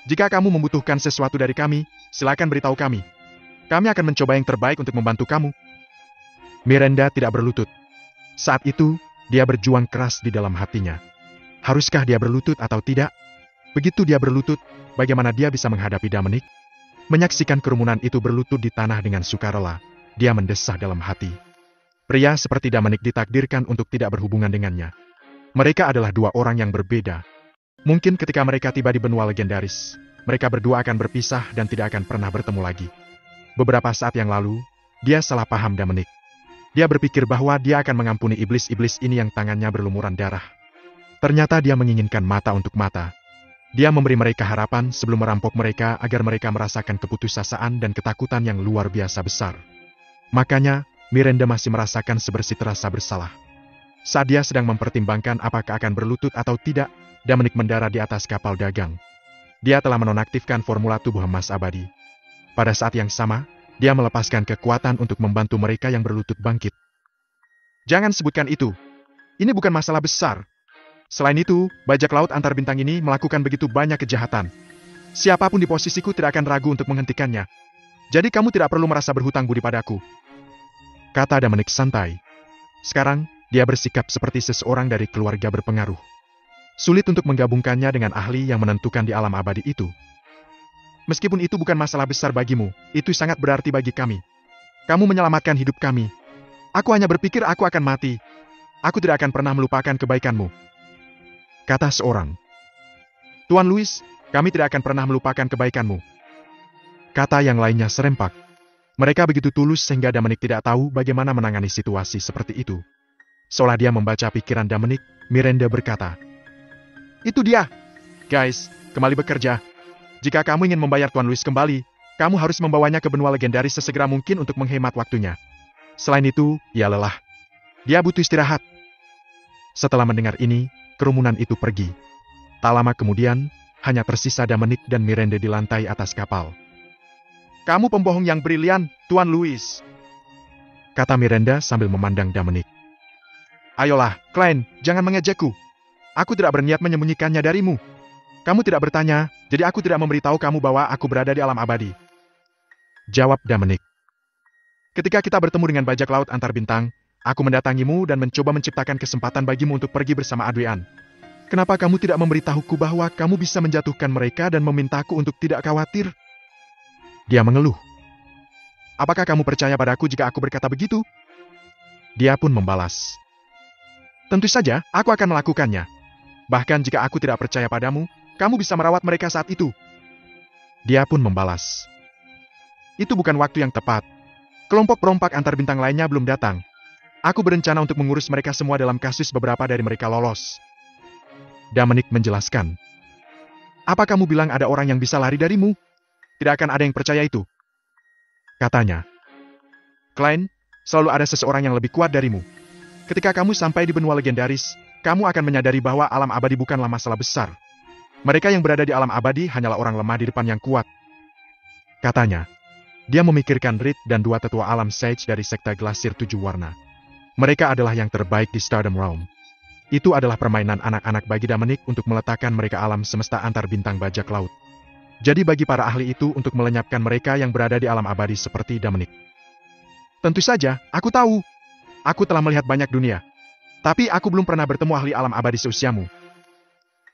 Jika kamu membutuhkan sesuatu dari kami, silakan beritahu kami. Kami akan mencoba yang terbaik untuk membantu kamu. Miranda tidak berlutut. Saat itu, dia berjuang keras di dalam hatinya. Haruskah dia berlutut atau tidak? Begitu dia berlutut, bagaimana dia bisa menghadapi Dominic? Menyaksikan kerumunan itu berlutut di tanah dengan sukarela, dia mendesah dalam hati. Pria seperti Dominic ditakdirkan untuk tidak berhubungan dengannya. Mereka adalah dua orang yang berbeda. Mungkin ketika mereka tiba di benua legendaris, mereka berdua akan berpisah dan tidak akan pernah bertemu lagi. Beberapa saat yang lalu, dia salah paham Dominic. Dia berpikir bahwa dia akan mengampuni iblis-iblis ini yang tangannya berlumuran darah. Ternyata dia menginginkan mata untuk mata. Dia memberi mereka harapan sebelum merampok mereka agar mereka merasakan keputusasaan dan ketakutan yang luar biasa besar. Makanya, Miranda masih merasakan sebersih rasa bersalah. Saat dia sedang mempertimbangkan apakah akan berlutut atau tidak, Dominic mendarat di atas kapal dagang. Dia telah menonaktifkan formula tubuh emas abadi. Pada saat yang sama, dia melepaskan kekuatan untuk membantu mereka yang berlutut bangkit. Jangan sebutkan itu. Ini bukan masalah besar. Selain itu, bajak laut antar bintang ini melakukan begitu banyak kejahatan. Siapapun di posisiku tidak akan ragu untuk menghentikannya. Jadi kamu tidak perlu merasa berhutang budi padaku. Kata Dominic santai. Sekarang, dia bersikap seperti seseorang dari keluarga berpengaruh. Sulit untuk menggabungkannya dengan ahli yang menentukan di alam abadi itu. Meskipun itu bukan masalah besar bagimu, itu sangat berarti bagi kami. Kamu menyelamatkan hidup kami. Aku hanya berpikir aku akan mati. Aku tidak akan pernah melupakan kebaikanmu. Kata seorang. Tuan Louis, kami tidak akan pernah melupakan kebaikanmu. Kata yang lainnya serempak. Mereka begitu tulus sehingga Dominic tidak tahu bagaimana menangani situasi seperti itu. Seolah dia membaca pikiran Dominic, Miranda berkata, "Itu dia. Guys, kembali bekerja. Jika kamu ingin membayar Tuan Louis kembali, kamu harus membawanya ke benua legendaris sesegera mungkin untuk menghemat waktunya. Selain itu, ia lelah. Dia butuh istirahat." Setelah mendengar ini, kerumunan itu pergi. Tak lama kemudian, hanya tersisa Dominic dan Miranda di lantai atas kapal. "Kamu pembohong yang brilian, Tuan Louis," kata Miranda sambil memandang Dominic. "Ayolah, Klein, jangan mengejekku. Aku tidak berniat menyembunyikannya darimu. Kamu tidak bertanya, jadi aku tidak memberitahu kamu bahwa aku berada di alam abadi," jawab Dominic. "Ketika kita bertemu dengan bajak laut antar bintang, aku mendatangimu dan mencoba menciptakan kesempatan bagimu untuk pergi bersama Adrian. Kenapa kamu tidak memberitahuku bahwa kamu bisa menjatuhkan mereka dan memintaku untuk tidak khawatir?" Dia mengeluh. "Apakah kamu percaya padaku jika aku berkata begitu?" Dia pun membalas, "Tentu saja, aku akan melakukannya. Bahkan jika aku tidak percaya padamu, kamu bisa merawat mereka saat itu." Dia pun membalas, "Itu bukan waktu yang tepat. Kelompok perompak antar bintang lainnya belum datang. Aku berencana untuk mengurus mereka semua dalam kasus beberapa dari mereka lolos." Dominic menjelaskan, "Apa kamu bilang ada orang yang bisa lari darimu? Tidak akan ada yang percaya itu," katanya. "Klein, selalu ada seseorang yang lebih kuat darimu. Ketika kamu sampai di benua legendaris, kamu akan menyadari bahwa alam abadi bukanlah masalah besar. Mereka yang berada di alam abadi hanyalah orang lemah di depan yang kuat," katanya. Dia memikirkan Reed dan dua tetua alam Sage dari sekte Glasir 7 Warna. Mereka adalah yang terbaik di Stardom Realm. Itu adalah permainan anak-anak bagi Dominic untuk meletakkan mereka alam semesta antar bintang bajak laut. Jadi bagi para ahli itu untuk melenyapkan mereka yang berada di alam abadi seperti Dominic. "Tentu saja, aku tahu. Aku telah melihat banyak dunia. Tapi aku belum pernah bertemu ahli alam abadi seusiamu,"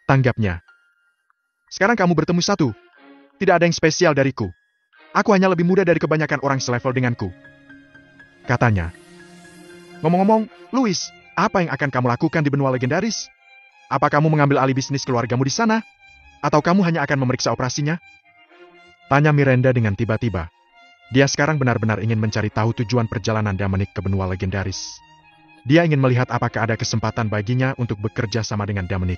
tanggapnya. "Sekarang kamu bertemu satu. Tidak ada yang spesial dariku. Aku hanya lebih muda dari kebanyakan orang selevel denganku," katanya. "Ngomong-ngomong, Louis, apa yang akan kamu lakukan di benua legendaris? Apa kamu mengambil alih bisnis keluargamu di sana? Atau kamu hanya akan memeriksa operasinya?" tanya Miranda dengan tiba-tiba. Dia sekarang benar-benar ingin mencari tahu tujuan perjalanan Dominic ke benua legendaris. Dia ingin melihat apakah ada kesempatan baginya untuk bekerja sama dengan Dominic.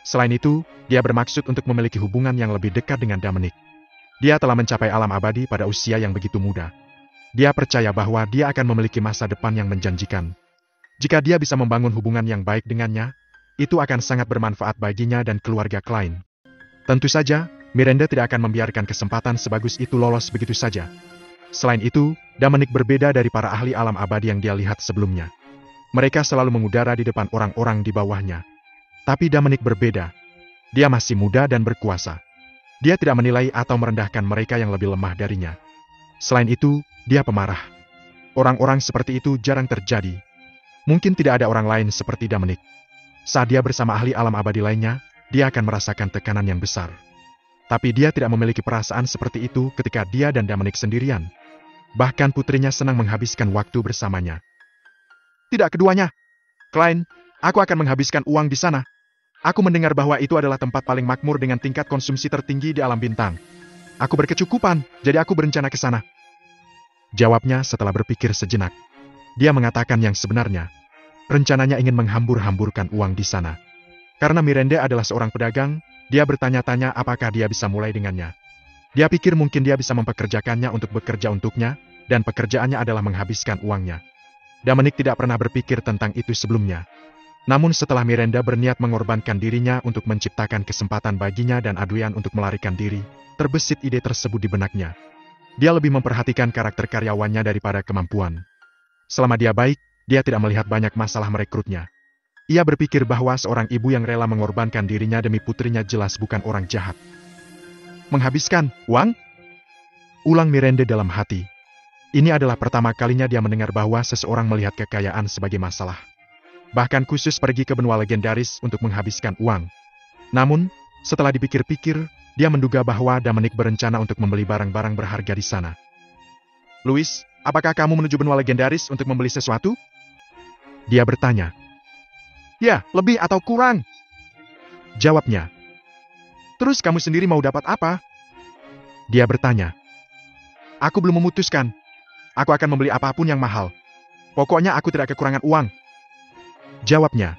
Selain itu, dia bermaksud untuk memiliki hubungan yang lebih dekat dengan Dominic. Dia telah mencapai alam abadi pada usia yang begitu muda. Dia percaya bahwa dia akan memiliki masa depan yang menjanjikan. Jika dia bisa membangun hubungan yang baik dengannya, itu akan sangat bermanfaat baginya dan keluarga Klein. Tentu saja, Miranda tidak akan membiarkan kesempatan sebagus itu lolos begitu saja. Selain itu, Dominic berbeda dari para ahli alam abadi yang dia lihat sebelumnya. Mereka selalu mengudara di depan orang-orang di bawahnya. Tapi Dominic berbeda. Dia masih muda dan berkuasa. Dia tidak menilai atau merendahkan mereka yang lebih lemah darinya. Selain itu, dia pemarah. Orang-orang seperti itu jarang terjadi. Mungkin tidak ada orang lain seperti Dominic. Saat dia bersama ahli alam abadi lainnya, dia akan merasakan tekanan yang besar. Tapi dia tidak memiliki perasaan seperti itu ketika dia dan Dominic sendirian. Bahkan putrinya senang menghabiskan waktu bersamanya. "Tidak keduanya. Klein, aku akan menghabiskan uang di sana. Aku mendengar bahwa itu adalah tempat paling makmur dengan tingkat konsumsi tertinggi di alam bintang. Aku berkecukupan, jadi aku berencana ke sana," jawabnya setelah berpikir sejenak. Dia mengatakan yang sebenarnya. Rencananya ingin menghambur-hamburkan uang di sana. Karena Miranda adalah seorang pedagang, dia bertanya-tanya apakah dia bisa mulai dengannya. Dia pikir mungkin dia bisa mempekerjakannya untuk bekerja untuknya, dan pekerjaannya adalah menghabiskan uangnya. Dominic tidak pernah berpikir tentang itu sebelumnya. Namun setelah Miranda berniat mengorbankan dirinya untuk menciptakan kesempatan baginya dan Adrian untuk melarikan diri, terbesit ide tersebut di benaknya. Dia lebih memperhatikan karakter karyawannya daripada kemampuan. Selama dia baik, dia tidak melihat banyak masalah merekrutnya. Ia berpikir bahwa seorang ibu yang rela mengorbankan dirinya demi putrinya jelas bukan orang jahat. "Menghabiskan uang?" ulang Miranda dalam hati. Ini adalah pertama kalinya dia mendengar bahwa seseorang melihat kekayaan sebagai masalah. bahkan khusus pergi ke benua legendaris untuk menghabiskan uang. Namun, setelah dipikir-pikir, dia menduga bahwa Dominic berencana untuk membeli barang-barang berharga di sana. Louis, apakah kamu menuju benua legendaris untuk membeli sesuatu? Dia bertanya. Ya, lebih atau kurang. Jawabnya. Terus kamu sendiri mau dapat apa? Dia bertanya. Aku belum memutuskan. Aku akan membeli apapun yang mahal. Pokoknya aku tidak kekurangan uang. Jawabnya.